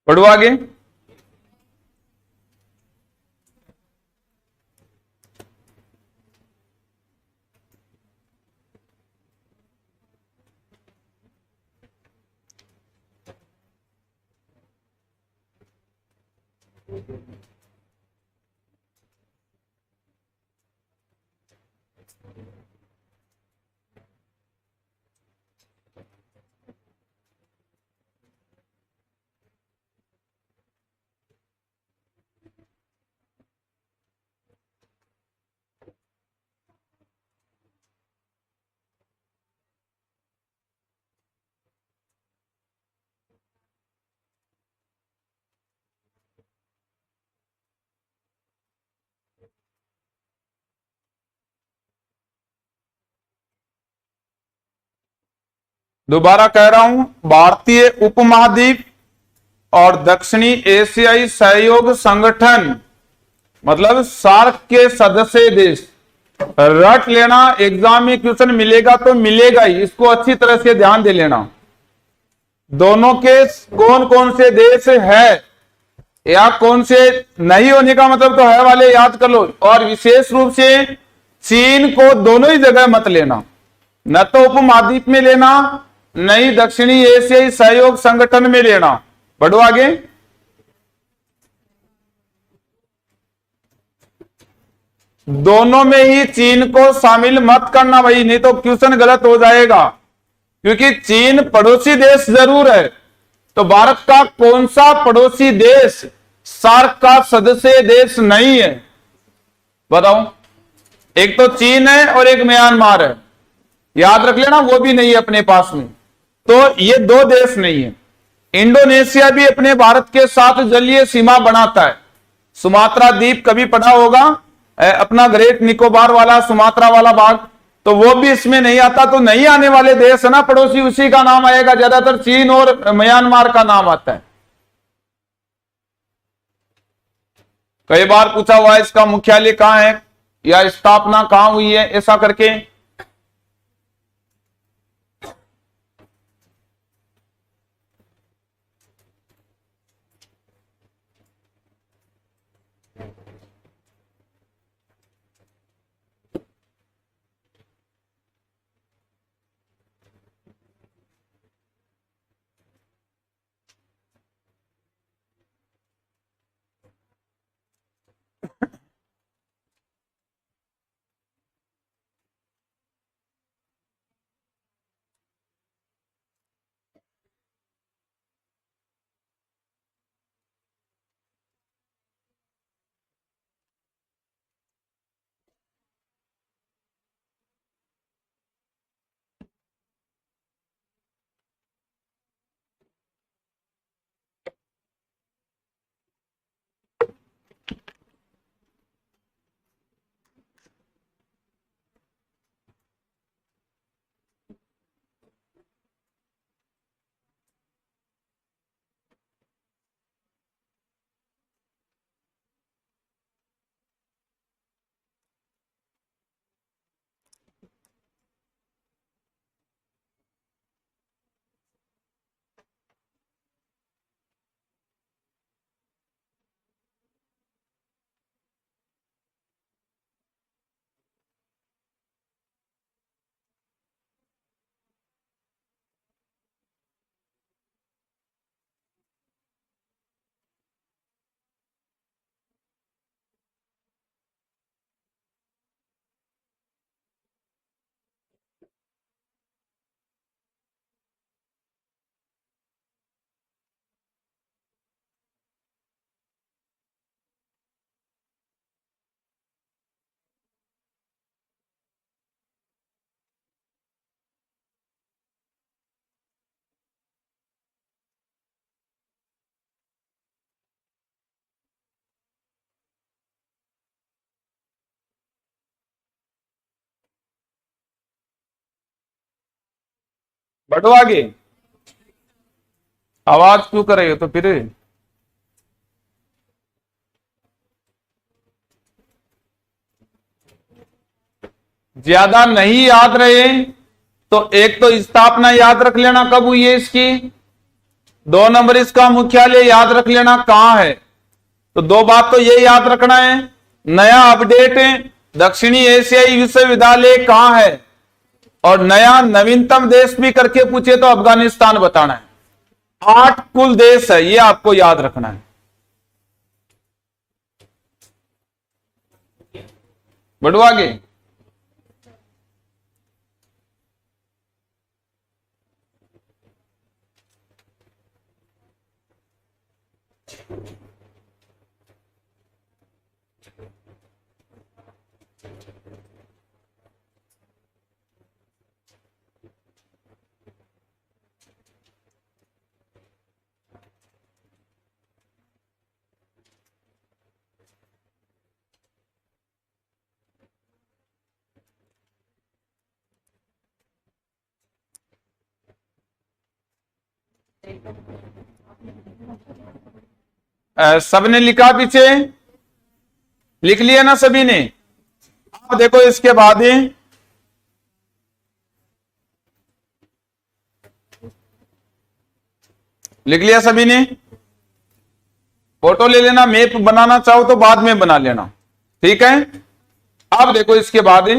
S1: पढ़ो आगे। दोबारा कह रहा हूं, भारतीय उपमहाद्वीप और दक्षिणी एशियाई सहयोग संगठन, मतलब सार्क के सदस्य देश। रट लेना, एग्जाम में क्वेश्चन मिलेगा तो मिलेगा ही, इसको अच्छी तरह से ध्यान दे लेना। दोनों के कौन कौन से देश है या कौन से नहीं होने का मतलब तो है वाले याद कर लो। और विशेष रूप से चीन को दोनों ही जगह मत लेना, न तो उपमहाद्वीप में लेना, न ही दक्षिणी एशियाई सहयोग संगठन में लेना। बढ़ो आगे। दोनों में ही चीन को शामिल मत करना भाई, नहीं तो क्वेश्चन गलत हो जाएगा। क्योंकि चीन पड़ोसी देश जरूर है, तो भारत का कौन सा पड़ोसी देश सार्क का सदस्य देश नहीं है? बताओ। एक तो चीन है और एक म्यांमार है, याद रख लेना, वो भी नहीं है अपने पास में। तो ये दो देश नहीं है। इंडोनेशिया भी अपने भारत के साथ जलीय सीमा बनाता है। सुमात्रा द्वीप कभी पढ़ा होगा, अपना ग्रेट निकोबार वाला सुमात्रा वाला भाग, तो वो भी इसमें नहीं आता। तो नहीं आने वाले देश है ना पड़ोसी, उसी का नाम आएगा। ज्यादातर चीन और म्यांमार का नाम आता है। कई बार पूछा हुआ है इसका मुख्यालय कहां है या स्थापना कहां हुई है, ऐसा करके। बढ़ो आगे। आवाज क्यों कर रहे हो तो फिर? ज्यादा नहीं याद रहे तो एक तो स्थापना याद रख लेना कब हुई है इसकी, 2 नंबर इसका मुख्यालय याद रख लेना कहां है। तो 2 बात तो ये याद रखना है, नया अपडेट दक्षिणी एशियाई विश्वविद्यालय कहां है, और नया नवीनतम देश भी करके पूछे तो अफगानिस्तान बताना है। 8 कुल देश है, ये आपको याद रखना है। बढ़ो आगे। सबने लिखा पीछे, लिख लिया ना सभी ने? अब देखो इसके बाद लिख लिया सभी ने? फोटो ले लेना, मैप बनाना चाहो तो बाद में बना लेना, ठीक है। अब देखो इसके बाद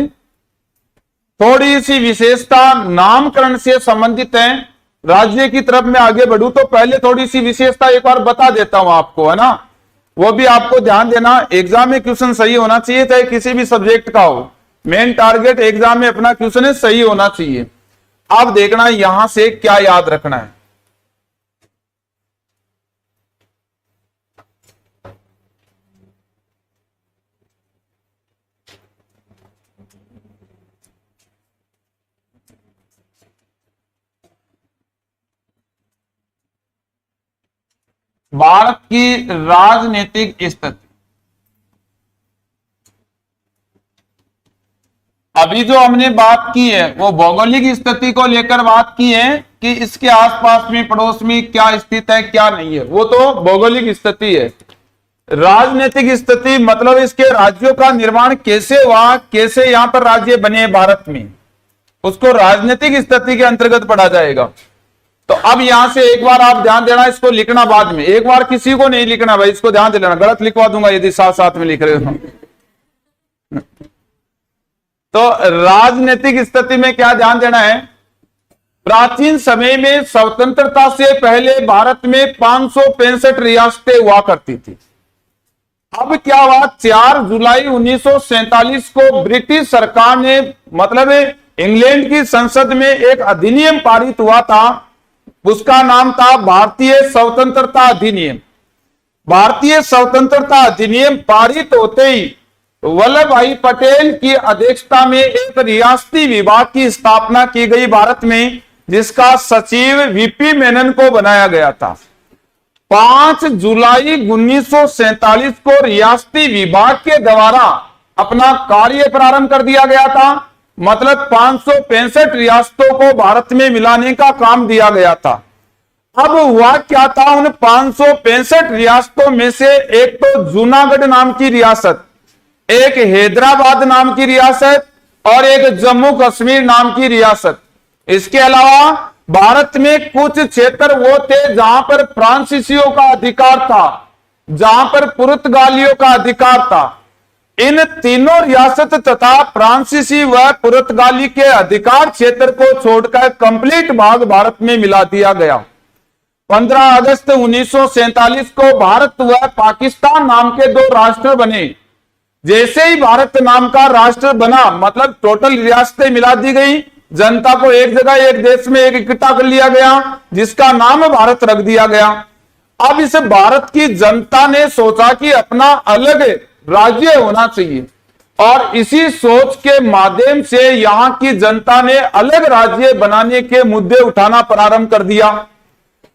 S1: थोड़ी सी विशेषता नामकरण से संबंधित है। राज्य की तरफ मैं आगे बढ़ूं तो पहले थोड़ी सी विशेषता एक बार बता देता हूं आपको, है ना, वो भी आपको ध्यान देना। एग्जाम में क्वेश्चन सही होना चाहिए, चाहे किसी भी सब्जेक्ट का हो। मेन टारगेट एग्जाम में अपना क्वेश्चन है सही होना चाहिए। अब देखना यहां से क्या याद रखना है। भारत की राजनीतिक स्थिति, अभी जो हमने बात की है वो भौगोलिक स्थिति को लेकर बात की है कि इसके आसपास में पड़ोस में क्या स्थित है क्या नहीं है, वो तो भौगोलिक स्थिति है। राजनीतिक स्थिति मतलब इसके राज्यों का निर्माण कैसे हुआ, कैसे यहां पर राज्य बने भारत में, उसको राजनीतिक स्थिति के अंतर्गत पढ़ा जाएगा। तो अब यहां से एक बार आप ध्यान देना, इसको लिखना बाद में, एक बार किसी को नहीं लिखना भाई, इसको ध्यान दे लेना, गलत लिखवा दूंगा यदि साथ साथ में लिख रहे हो। तो राजनीतिक स्थिति में क्या ध्यान देना है, प्राचीन समय में स्वतंत्रता से पहले भारत में 565 रियासतें हुआ करती थी। अब क्या हुआ, 4 जुलाई 1947 को ब्रिटिश सरकार ने, मतलब इंग्लैंड की संसद में एक अधिनियम पारित हुआ था, उसका नाम था भारतीय स्वतंत्रता अधिनियम। भारतीय स्वतंत्रता अधिनियम पारित होते ही वल्लभ भाई पटेल की अध्यक्षता में एक रियासती विभाग की स्थापना की गई भारत में, जिसका सचिव वीपी मेनन को बनाया गया था। 5 जुलाई 1947 को रियासती विभाग के द्वारा अपना कार्य प्रारंभ कर दिया गया था, मतलब 565 रियासतों को भारत में मिलाने का काम दिया गया था। अब हुआ क्या था, उन 565 रियासतों में से एक तो जूनागढ़ नाम की रियासत, एक हैदराबाद नाम की रियासत और एक जम्मू कश्मीर नाम की रियासत। इसके अलावा भारत में कुछ क्षेत्र वो थे जहां पर फ्रांसीसियों का अधिकार था, जहां पर पुर्तगालियों का अधिकार था। इन तीनों रियासत तथा फ्रांसीसी व पुर्तगाली के अधिकार क्षेत्र को छोड़कर कंप्लीट भाग भारत में मिला दिया गया। 15 अगस्त 1947 को भारत व पाकिस्तान नाम के 2 राष्ट्र बने। जैसे ही भारत नाम का राष्ट्र बना, मतलब टोटल रियासतें मिला दी गई, जनता को एक जगह एक देश में एक इकट्ठा कर लिया गया, जिसका नाम भारत रख दिया गया। अब इस भारत की जनता ने सोचा कि अपना अलग राज्य होना चाहिए, और इसी सोच के माध्यम से यहां की जनता ने अलग राज्य बनाने के मुद्दे उठाना प्रारंभ कर दिया।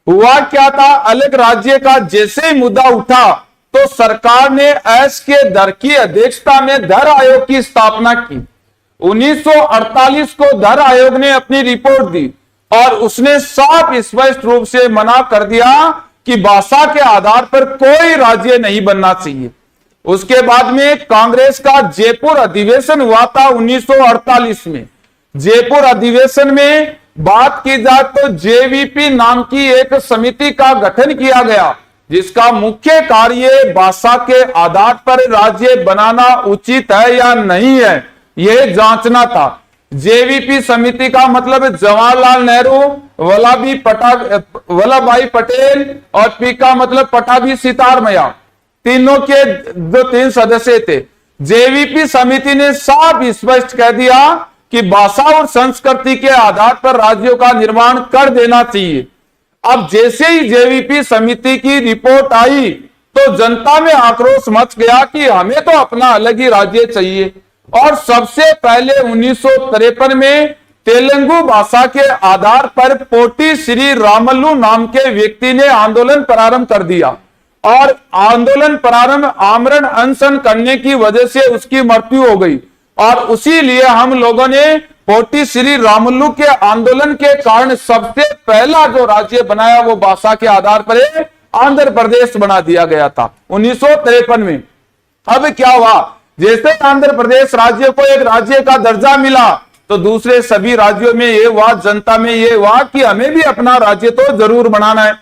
S1: हुआ क्या था, अलग राज्य का जैसे ही मुद्दा उठा तो सरकार ने एस के धर की अध्यक्षता में धर आयोग की स्थापना की। 1948 को धर आयोग ने अपनी रिपोर्ट दी और उसने साफ स्पष्ट रूप से मना कर दिया कि भाषा के आधार पर कोई राज्य नहीं बनना चाहिए। उसके बाद में कांग्रेस का जयपुर अधिवेशन हुआ था 1948 में। जयपुर अधिवेशन में बात की जाए तो जेवीपी नाम की एक समिति का गठन किया गया, जिसका मुख्य कार्य भाषा के आधार पर राज्य बनाना उचित है या नहीं है यह जांचना था। जेवीपी समिति का मतलब जवाहरलाल नेहरू, वल्लभ भाई पटेल और पी का मतलब पटाभी सितार मैया, तीनों के जो 3 सदस्य थे। जेवीपी समिति ने साफ स्पष्ट कह दिया कि भाषा और संस्कृति के आधार पर राज्यों का निर्माण कर देना चाहिए। अब जैसे ही जेवीपी समिति की रिपोर्ट आई तो जनता में आक्रोश मच गया कि हमें तो अपना अलग ही राज्य चाहिए। और सबसे पहले 1953 में तेलुगु भाषा के आधार पर पोटी श्री रामल्लू नाम के व्यक्ति ने आंदोलन प्रारंभ कर दिया और आंदोलन प्रारंभ आमरण अनशन करने की वजह से उसकी मृत्यु हो गई। और उसी लिए हम लोगों ने पोटी श्री रामल्लू के आंदोलन के कारण सबसे पहला जो राज्य बनाया वो भाषा के आधार पर आंध्र प्रदेश बना दिया गया था 1953 में। अब क्या हुआ, जैसे आंध्र प्रदेश राज्य को एक राज्य का दर्जा मिला तो दूसरे सभी राज्यों में ये हुआ, जनता में ये हुआ कि हमें भी अपना राज्य तो जरूर बनाना है।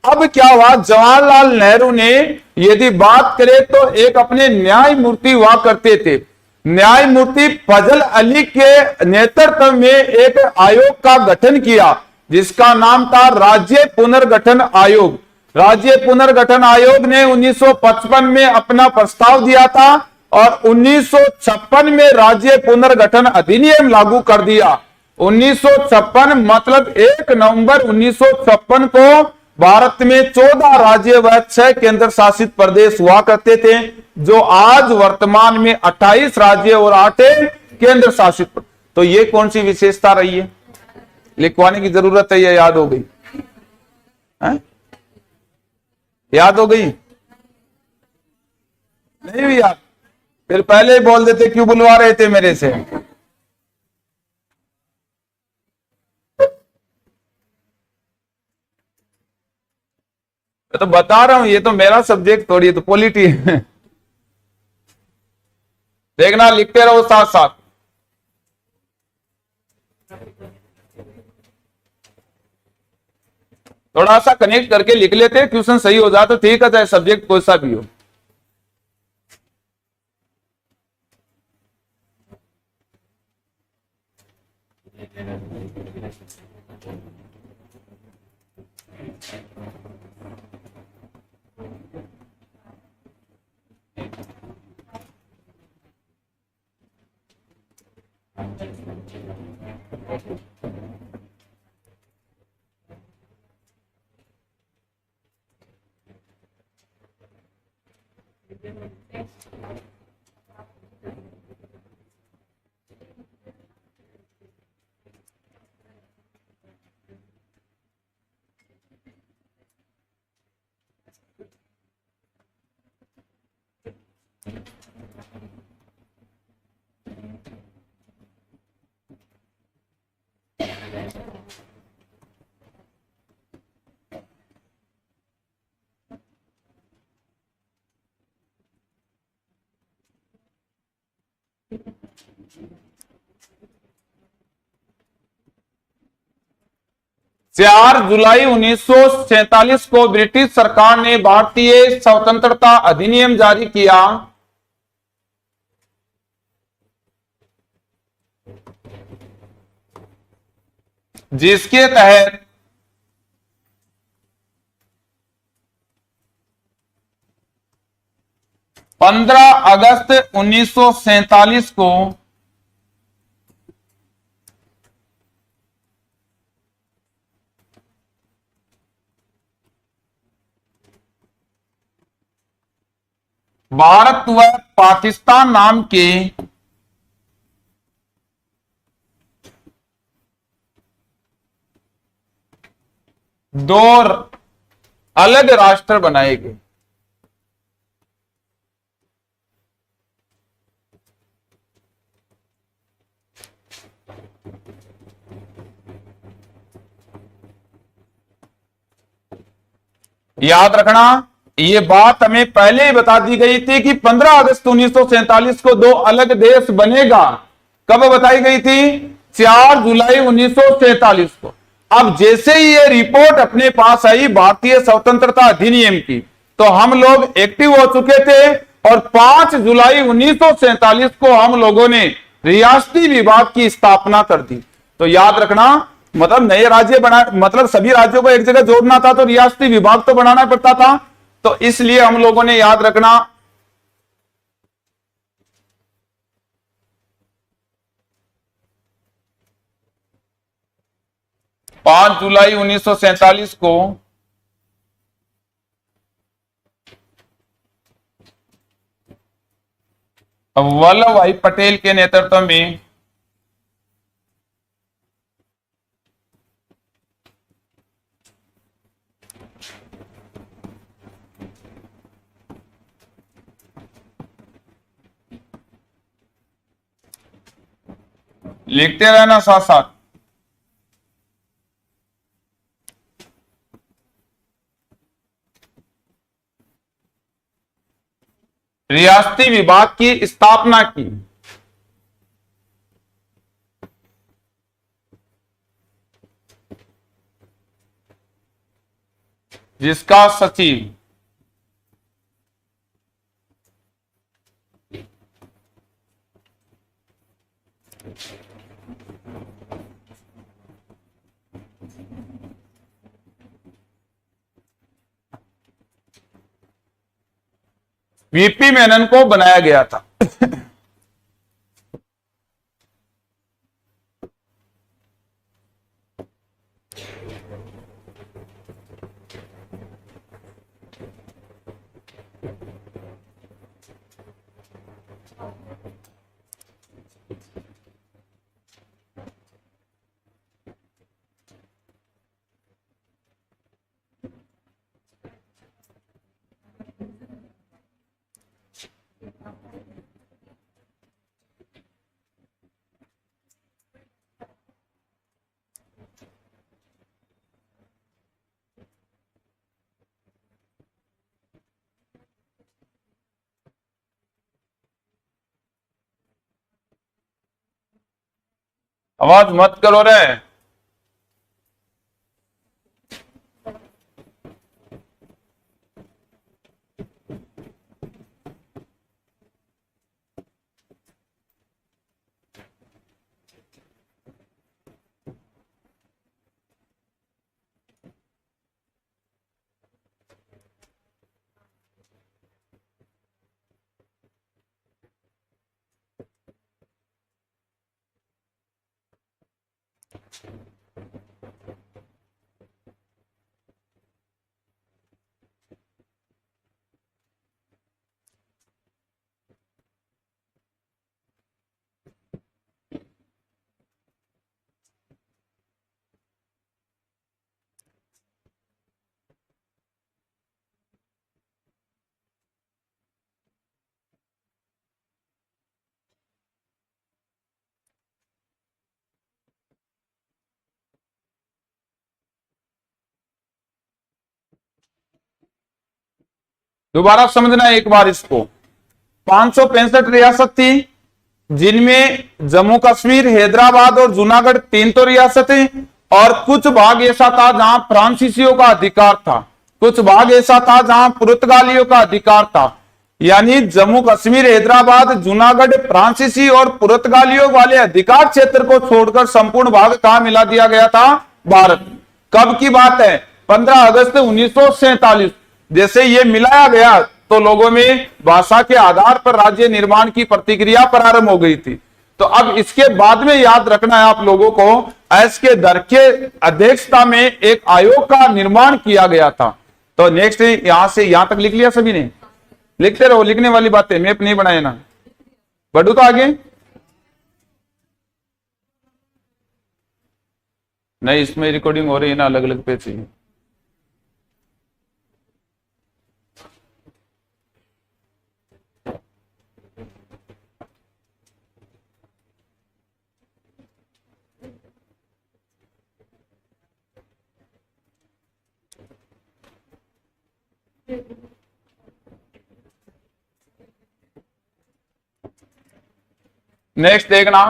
S1: अब क्या हुआ, जवाहरलाल नेहरू ने यदि बात करें तो एक अपने न्यायमूर्ति हुआ करते थे, न्यायमूर्ति फजल अली के नेतृत्व में एक आयोग का गठन किया जिसका नाम था राज्य पुनर्गठन आयोग। राज्य पुनर्गठन आयोग ने 1955 में अपना प्रस्ताव दिया था और 1956 में राज्य पुनर्गठन अधिनियम लागू कर दिया। 1956 मतलब 1 नवंबर 1956 को भारत में 14 राज्य व 6 केंद्र शासित प्रदेश हुआ करते थे, जो आज वर्तमान में 28 राज्य और 8 केंद्र शासित। तो ये कौन सी विशेषता रही है, लिखवाने की जरूरत है, ये याद हो गई है? याद हो गई नहीं भी याद, फिर पहले ही बोल देते, क्यों बुलवा रहे थे मेरे से। मैं तो बता रहा हूं, ये तो मेरा सब्जेक्ट थोड़ी है, तो पॉलिटी है। देखना, लिखते रहो साथ साथ। थोड़ा सा कनेक्ट करके लिख लेते, क्वेश्चन सही हो जाए तो ठीक है, चाहे सब्जेक्ट कोई सा भी हो। चार जुलाई 1947 को ब्रिटिश सरकार ने भारतीय स्वतंत्रता अधिनियम जारी किया, जिसके तहत 15 अगस्त 1947 को भारत व पाकिस्तान नाम के दो अलग राष्ट्र बनाए गए। याद रखना, ये बात हमें पहले ही बता दी गई थी कि 15 अगस्त 1947 को दो अलग देश बनेगा। कब बताई गई थी? 4 जुलाई 1947 को। अब जैसे ही ये रिपोर्ट अपने पास आई भारतीय स्वतंत्रता अधिनियम की, तो हम लोग एक्टिव हो चुके थे और 5 जुलाई 1947 को हम लोगों ने रियासती विभाग की स्थापना कर दी। तो याद रखना, मतलब नए राज्य बना, मतलब सभी राज्यों को एक जगह जोड़ना था तो रियासती विभाग तो बनाना पड़ता था। तो इसलिए हम लोगों ने याद रखना 5 जुलाई 1947 को वल्लभ भाई पटेल के नेतृत्व में लिखते रहना साथ साथ। रियासती विभाग की स्थापना की, जिसका सचिव वीपी मेनन को बनाया गया था। आवाज मत करो रे। दोबारा समझना एक बार इसको। 565 रियासत थी, जिनमें जम्मू कश्मीर, हैदराबाद और जूनागढ़ तीन तो रियासतें, और कुछ भाग ऐसा था जहां फ्रांसीसियों का अधिकार था, कुछ भाग ऐसा था जहां पुर्तगालियों का अधिकार था। यानी जम्मू कश्मीर, हैदराबाद, जूनागढ़, फ्रांसीसी और पुर्तगालियों वाले अधिकार क्षेत्र को छोड़कर संपूर्ण भाग कहां मिला दिया गया था? भारत। कब की बात है? 15 अगस्त 1947। जैसे ये मिलाया गया तो लोगों में भाषा के आधार पर राज्य निर्माण की प्रतिक्रिया प्रारंभ हो गई थी। तो अब इसके बाद में याद रखना है आप लोगों को, एस के दर के अध्यक्षता में एक आयोग का निर्माण किया गया था। तो नेक्स्ट यहां से यहां तक लिख लिया सभी ने? लिखते रहो, लिखने वाली बातें, मैप नहीं बनाए ना। बढ़ू तो आगे नहीं, इसमें रिकॉर्डिंग हो रही है ना, अलग अलग पे चाहिए। नेक्स्ट देखना,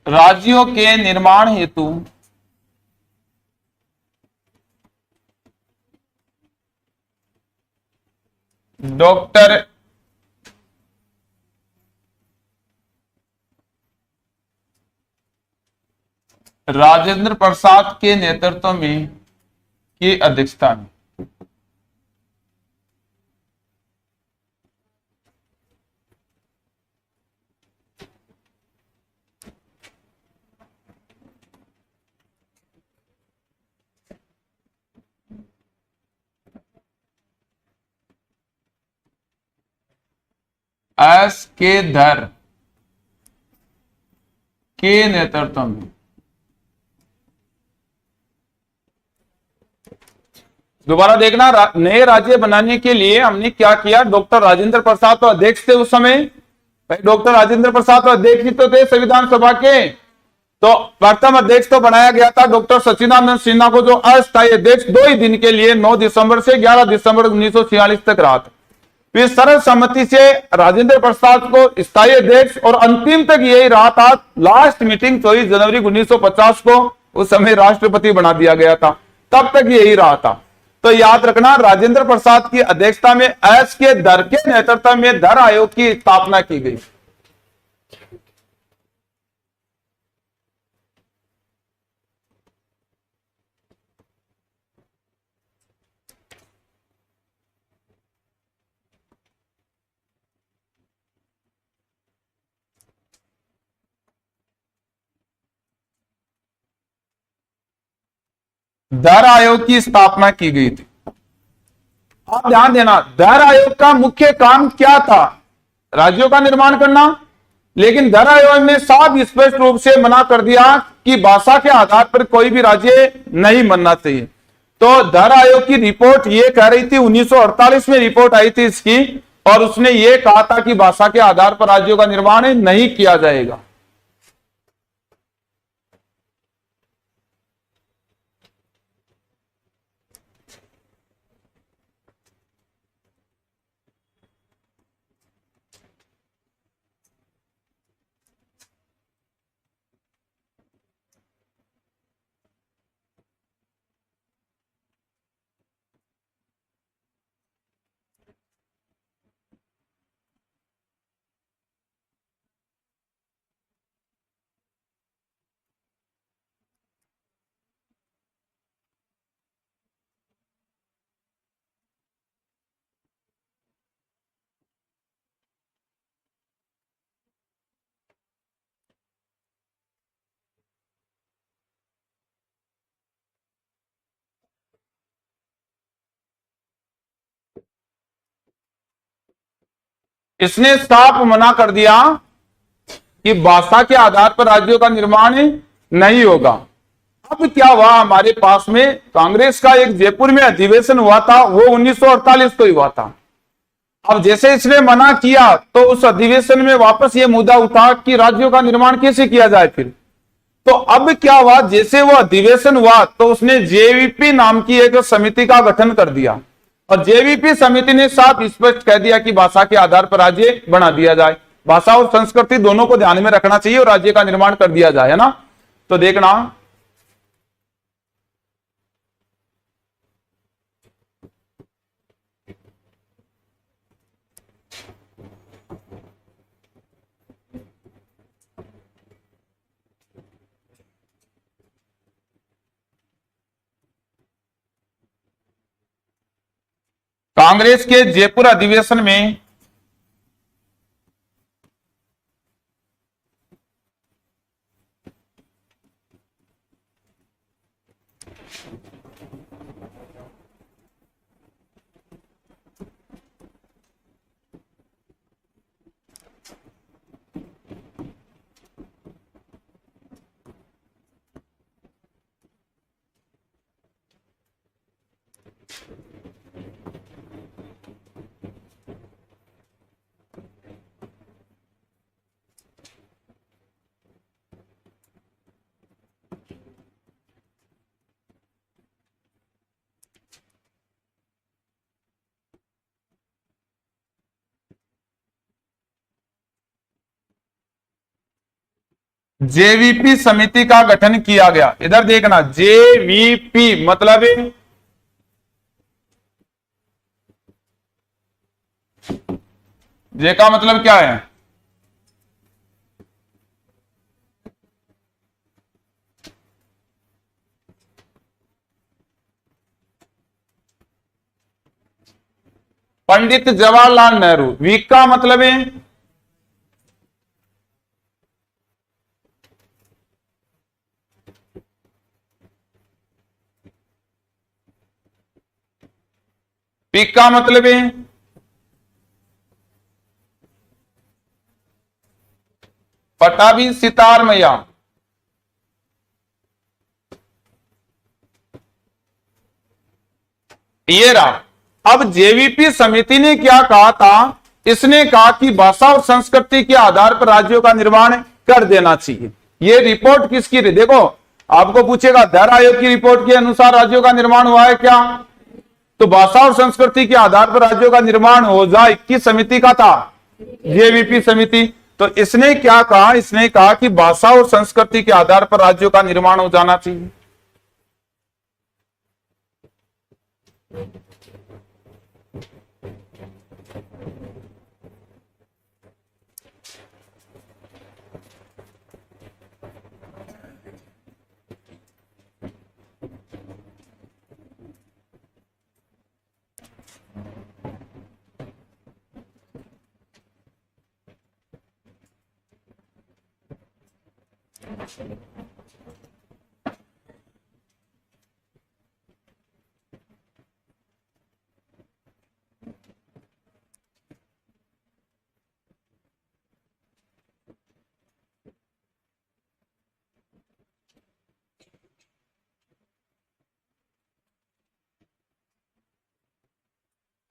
S1: राज्यों के निर्माण हेतु डॉक्टर राजेंद्र प्रसाद के नेतृत्व में की अध्यक्षता में एस के धर के नेतृत्व में दोबारा देखना, नए राज्य बनाने के लिए हमने क्या किया, डॉक्टर राजेंद्र प्रसाद तो अध्यक्ष थे उस समय। डॉक्टर राजेंद्र प्रसाद तो अध्यक्ष ही तो थे संविधान सभा के, तो प्रथम अध्यक्ष तो बनाया गया था डॉक्टर सच्चिदानंद सिन्हा को, जो अस्थायी अध्यक्ष 2 ही दिन के लिए 9 दिसंबर से 11 दिसंबर 1946 तक रहा था। फिर सर्वसम्मति से राजेंद्र प्रसाद को स्थायी अध्यक्ष और अंतिम तक यही रहा था। लास्ट मीटिंग 24 जनवरी 1950 को उस समय राष्ट्रपति बना दिया गया था, तब तक यही रहा था। तो याद रखना, राजेंद्र प्रसाद की अध्यक्षता में एस के धर के नेतृत्व में धर आयोग की स्थापना की गई। धर आयोग की स्थापना की गई थी। आप ध्यान देना, धर आयोग का मुख्य काम क्या था? राज्यों का निर्माण करना। लेकिन धर आयोग ने साफ स्पष्ट रूप से मना कर दिया कि भाषा के आधार पर कोई भी राज्य नहीं बनना चाहिए। तो धर आयोग की रिपोर्ट ये कह रही थी, 1948 में रिपोर्ट आई थी इसकी, और उसने ये कहा था कि भाषा के आधार पर राज्यों का निर्माण नहीं किया जाएगा। इसने साफ मना कर दिया कि भाषा के आधार पर राज्यों का निर्माण नहीं होगा। अब क्या हुआ, हमारे पास में कांग्रेस का एक जयपुर में अधिवेशन हुआ था, वो 1948 को ही हुआ था। अब जैसे इसने मना किया तो उस अधिवेशन में वापस ये मुद्दा उठा कि राज्यों का निर्माण कैसे किया जाए। फिर तो अब क्या हुआ, जैसे वो अधिवेशन हुआ तो उसने जेवीपी नाम की एक समिति का गठन कर दिया, और जेवीपी समिति ने साफ स्पष्ट कह दिया कि भाषा के आधार पर राज्य बना दिया जाए। भाषा और संस्कृति दोनों को ध्यान में रखना चाहिए और राज्य का निर्माण कर दिया जाए, है ना। तो देखना, कांग्रेस के जयपुर अधिवेशन में जेवीपी समिति का गठन किया गया। इधर देखना, जेवीपी मतलब जे का मतलब क्या है? पंडित जवाहरलाल नेहरू। वी का मतलब है पी का मतलब है पटाभी सितार मैया। ये रहा। अब जेवीपी समिति ने क्या कहा था? इसने कहा कि भाषा और संस्कृति के आधार पर राज्यों का निर्माण कर देना चाहिए। ये रिपोर्ट किसकी रही? देखो, आपको पूछेगा धर आयोग की रिपोर्ट के अनुसार राज्यों का निर्माण हुआ है क्या? तो भाषा और संस्कृति के आधार पर राज्यों का निर्माण हो जाए, किस समिति का था? जेवीपी समिति। तो इसने क्या कहा? इसने कहा कि भाषा और संस्कृति के आधार पर राज्यों का निर्माण हो जाना चाहिए।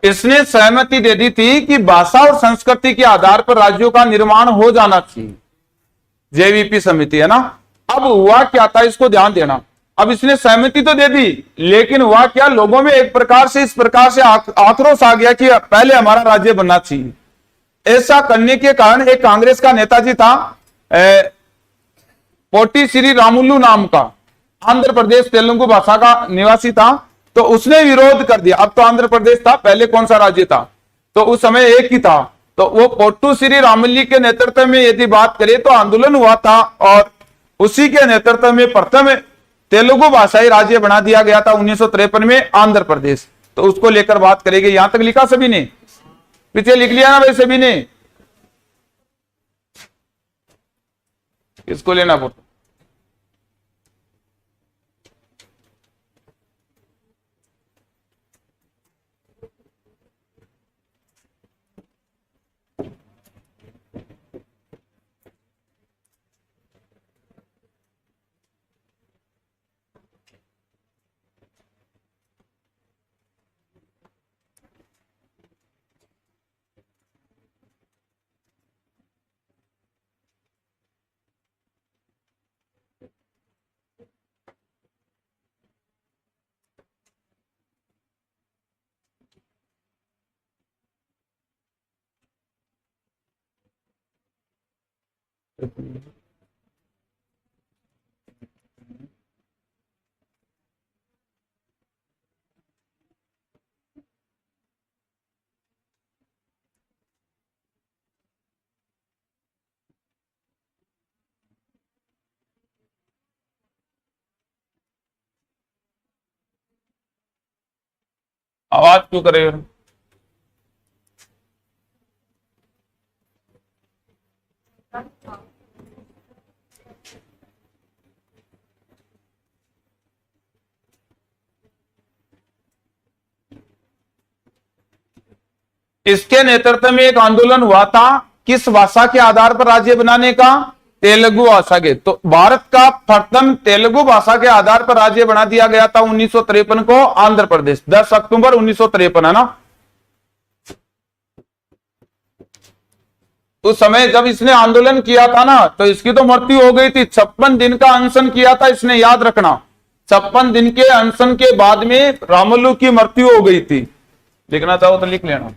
S1: इसने सहमति दे दी थी कि भाषा और संस्कृति के आधार पर राज्यों का निर्माण हो जाना चाहिए। जेवीपी समिति है ना। अब हुआ क्या था, इसको ध्यान देना। अब इसने सहमति तो दे दी, लेकिन हुआ क्या, लोगों में एक प्रकार से इस प्रकार से आक्रोश आ गया कि पहले हमारा राज्य बनना चाहिए। ऐसा करने के कारण एक कांग्रेस का नेताजी था, पोटी श्री रामुलु नाम का, आंध्र प्रदेश तेलुगु भाषा का निवासी था। तो उसने विरोध कर दिया। अब तो आंध्र प्रदेश था, पहले कौन सा राज्य था? तो उस समय एक ही था। तो वो पोट्टू श्री रामली के नेतृत्व में यदि बात करें तो आंदोलन हुआ था, और उसी के नेतृत्व में प्रथम तेलुगु भाषाई राज्य बना दिया गया था 1953 में आंध्र प्रदेश। तो उसको लेकर बात करेंगे। यहां तक लिखा सभी ने? पीछे लिख लिया ना भाई सभी ने? किसको लेना फोटो? आवाज क्यों करे? इसके नेतृत्व में एक आंदोलन हुआ था, किस भाषा के आधार पर राज्य बनाने का? तेलुगु भाषा के। तो भारत का प्रथम तेलुगु भाषा के आधार पर राज्य बना दिया गया था 1953 को आंध्र प्रदेश, 10 अक्टूबर 1953, है ना। उस समय जब इसने आंदोलन किया था ना, तो इसकी तो मृत्यु हो गई थी। 56 दिन का अनशन किया था इसने, याद रखना। 56 दिन के अनशन के बाद में रामुलु की मृत्यु हो गई थी। लिखना चाहो तो लिख लेना।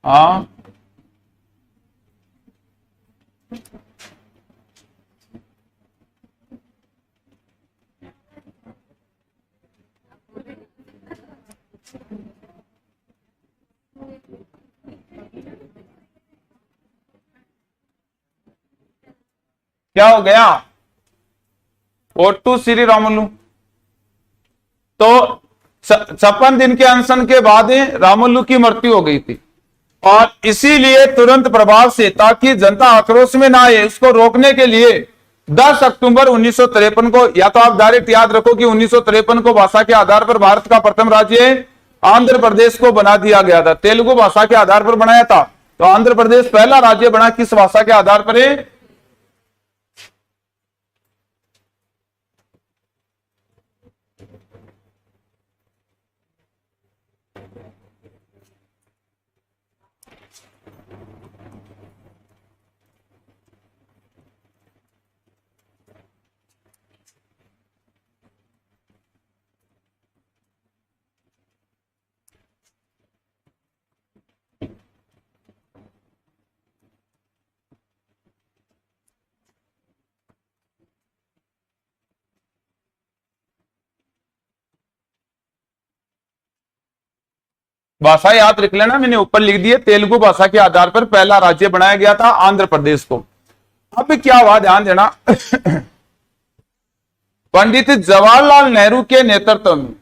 S1: हाँ, क्या हो गया, ओटू श्री रामुलु। तो 56 दिन के अनशन के बाद रामुलु की मृत्यु हो गई थी, और इसीलिए तुरंत प्रभाव से, ताकि जनता आक्रोश में ना आए, उसको रोकने के लिए 10 अक्टूबर 1953 को, या तो आप डायरेक्ट याद रखो कि 1953 को भाषा के आधार पर भारत का प्रथम राज्य आंध्र प्रदेश को बना दिया गया था। तेलुगु भाषा के आधार पर बनाया था, तो आंध्र प्रदेश पहला राज्य बना किस भाषा के आधार पर है? भाषा याद रख लेना, मैंने ऊपर लिख दिए, तेलुगु भाषा के आधार पर पहला राज्य बनाया गया था आंध्र प्रदेश को। अब क्या हुआ, ध्यान देना। पंडित जवाहरलाल नेहरू के नेतृत्व में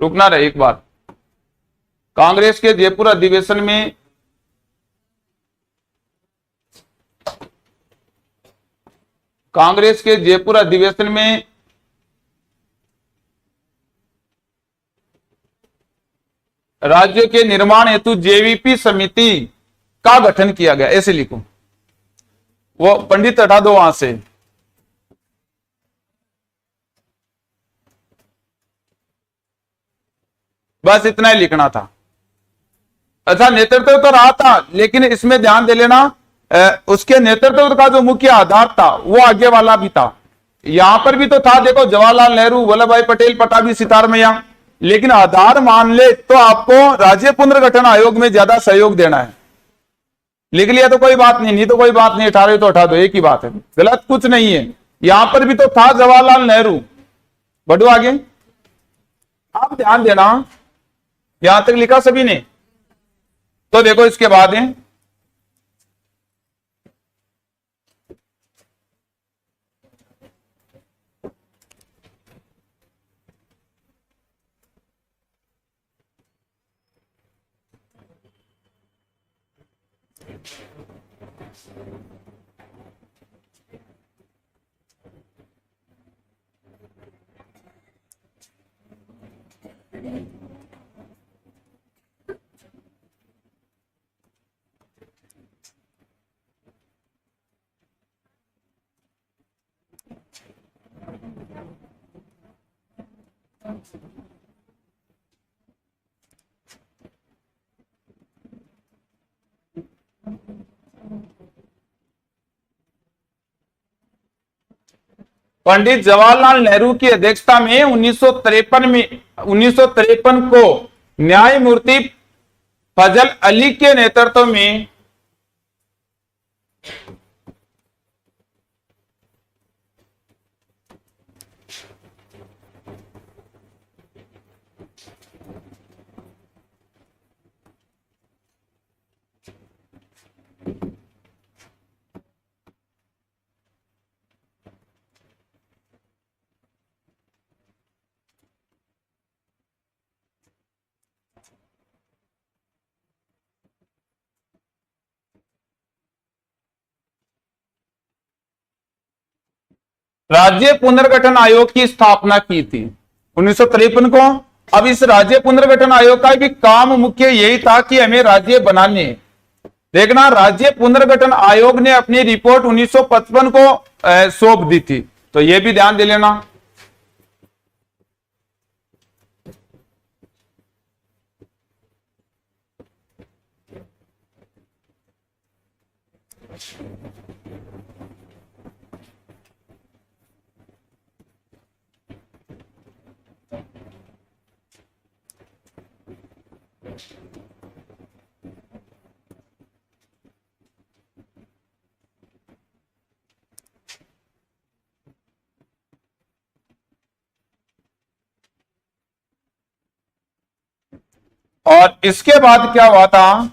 S1: रुकना रहे एक बार, कांग्रेस के जयपुर अधिवेशन में राज्य के निर्माण हेतु जेवीपी समिति का गठन किया गया, ऐसे लिखो, वो पंडित हटा दो वहां से। बस इतना ही लिखना था। अच्छा, नेतृत्व तो रहा था, लेकिन इसमें ध्यान दे लेना, उसके नेतृत्व का जो मुख्य आधार था वो आगे वाला भी था। यहां पर भी तो था, देखो, जवाहरलाल नेहरू, वल्लभ भाई पटेल, पटाभी, सितारमैया, लेकिन आधार मान ले तो आपको राज्य पुनर्गठन आयोग में ज्यादा सहयोग देना है। लिख लिया तो कोई बात नहीं, नहीं तो कोई बात नहीं, 18 तो उठा दो, एक ही बात है, गलत कुछ नहीं है। यहां पर भी तो था जवाहरलाल नेहरू। बढ़ो आगे, आप ध्यान देना, यहां तक लिखा सभी ने? तो देखो इसके बाद है पंडित जवाहरलाल नेहरू की अध्यक्षता में 1953 को न्यायमूर्ति फजल अली के नेतृत्व में राज्य पुनर्गठन आयोग की स्थापना की थी 1953 को। अब इस राज्य पुनर्गठन आयोग का भी काम मुख्य यही था कि हमें राज्य बनाने। देखना, राज्य पुनर्गठन आयोग ने अपनी रिपोर्ट 1955 को सौंप दी थी, तो यह भी ध्यान दे लेना। और इसके बाद क्या हुआ था,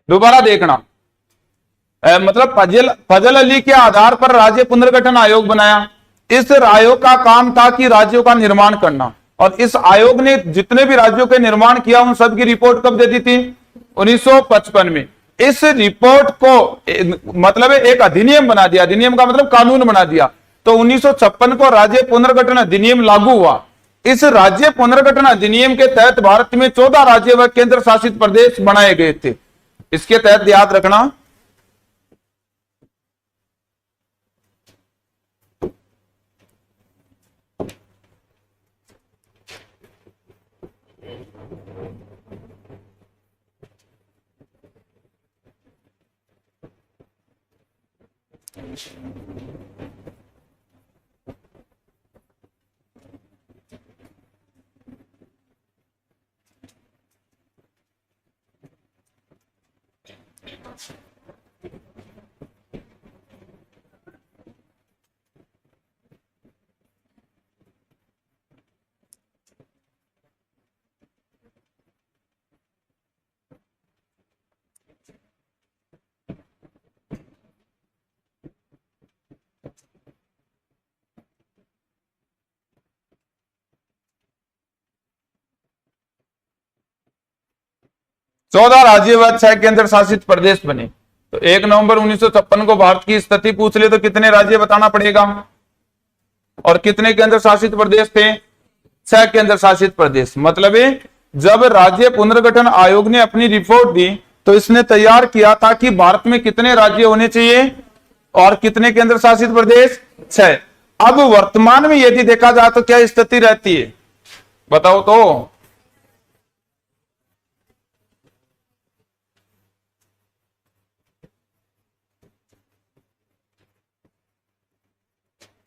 S1: दोबारा देखना, मतलब फजल अली के आधार पर राज्य पुनर्गठन आयोग बनाया। इस आयोग का काम था कि राज्यों का निर्माण करना, और इस आयोग ने जितने भी राज्यों के निर्माण किया उन सब की रिपोर्ट कब दे दी थी, 1955 में। इस रिपोर्ट को मतलब एक अधिनियम बना दिया, अधिनियम का मतलब कानून बना दिया। तो 1956 को राज्य पुनर्गठन अधिनियम लागू हुआ। इस राज्य पुनर्गठन अधिनियम के तहत भारत में 14 राज्य व केंद्र शासित प्रदेश बनाए गए थे। इसके तहत याद रखना, चौदह राज्य व 6 केंद्र शासित प्रदेश बने। तो 1 नवंबर 1956 को भारत की स्थिति पूछ ले तो कितने राज्य बताना पड़ेगा, और कितने केंद्र शासित प्रदेश थे, 6 केंद्र शासित प्रदेश। मतलब जब राज्य पुनर्गठन आयोग ने अपनी रिपोर्ट दी तो इसने तैयार किया था कि भारत में कितने राज्य होने चाहिए और कितने केंद्र शासित प्रदेश, 6। अब वर्तमान में यदि देखा जाए तो क्या स्थिति रहती है, बताओ तो।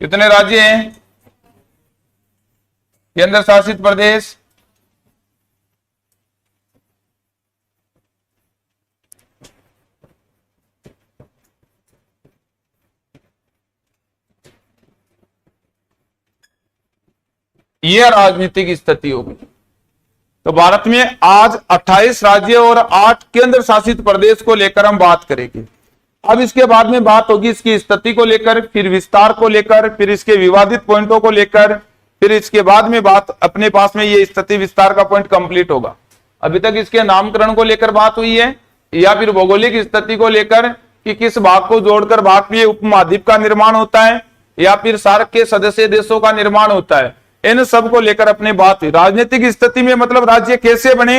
S1: कितने राज्य हैं, केंद्र शासित प्रदेश, यह राजनीतिक स्थिति होगी। तो भारत में आज 28 राज्य और 8 केंद्र शासित प्रदेश को लेकर हम बात करेंगे। अब इसके बाद में बात होगी इसकी स्थिति को लेकर, फिर विस्तार को लेकर, फिर इसके विवादित पॉइंटों को लेकर, फिर इसके बाद में बात अपने पास में ये स्थिति विस्तार का पॉइंट कंप्लीट होगा। अभी तक इसके नामकरण को लेकर बात हुई है, या फिर भौगोलिक स्थिति को लेकर कि किस भाग को जोड़कर भारतीय उपमहाद्वीप का निर्माण होता है, या फिर सार्क के सदस्य देशों का निर्माण होता है, इन सब को लेकर अपनी बात हुई। राजनीतिक स्थिति में मतलब राज्य कैसे बने,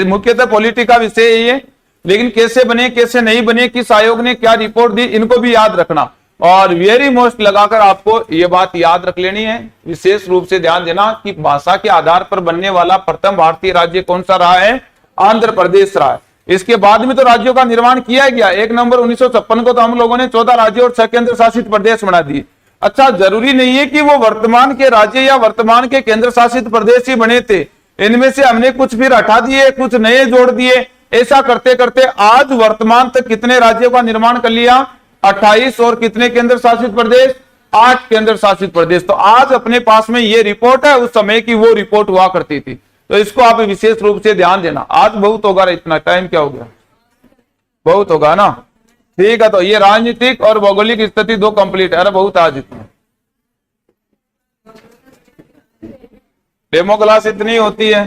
S1: मुख्यतः पॉलिटिक्स का विषय है, लेकिन कैसे बने कैसे नहीं बने, किस आयोग ने क्या रिपोर्ट दी, इनको भी याद रखना। और वेरी मोस्ट लगाकर आपको यह बात याद रख लेनी है, विशेष रूप से ध्यान देना कि भाषा के आधार पर बनने वाला प्रथम भारतीय राज्य कौन सा रहा है, आंध्र प्रदेश रहा है। इसके बाद में तो राज्यों का निर्माण किया गया। 1 नवंबर 1956 को तो हम लोगों ने 14 राज्य और 6 केंद्र शासित प्रदेश बना दिए। अच्छा, जरूरी नहीं है कि वो वर्तमान के राज्य या वर्तमान के केंद्र शासित प्रदेश ही बने थे, इनमें से हमने कुछ फिर हटा दिए, कुछ नए जोड़ दिए। ऐसा करते करते आज वर्तमान तक कितने राज्यों का निर्माण कर लिया, 28, और कितने केंद्र शासित प्रदेश, 8 केंद्र शासित प्रदेश। तो आज अपने पास में ये रिपोर्ट है, उस समय की वो रिपोर्ट हुआ करती थी। तो इसको आप विशेष रूप से ध्यान देना। आज बहुत होगा, इतना टाइम क्या हो गया, बहुत होगा ना, ठीक है। तो ये राजनीतिक और भौगोलिक स्थिति 2 कंप्लीट है। अरे बहुत आज इतना डेमो क्लास इतनी होती है।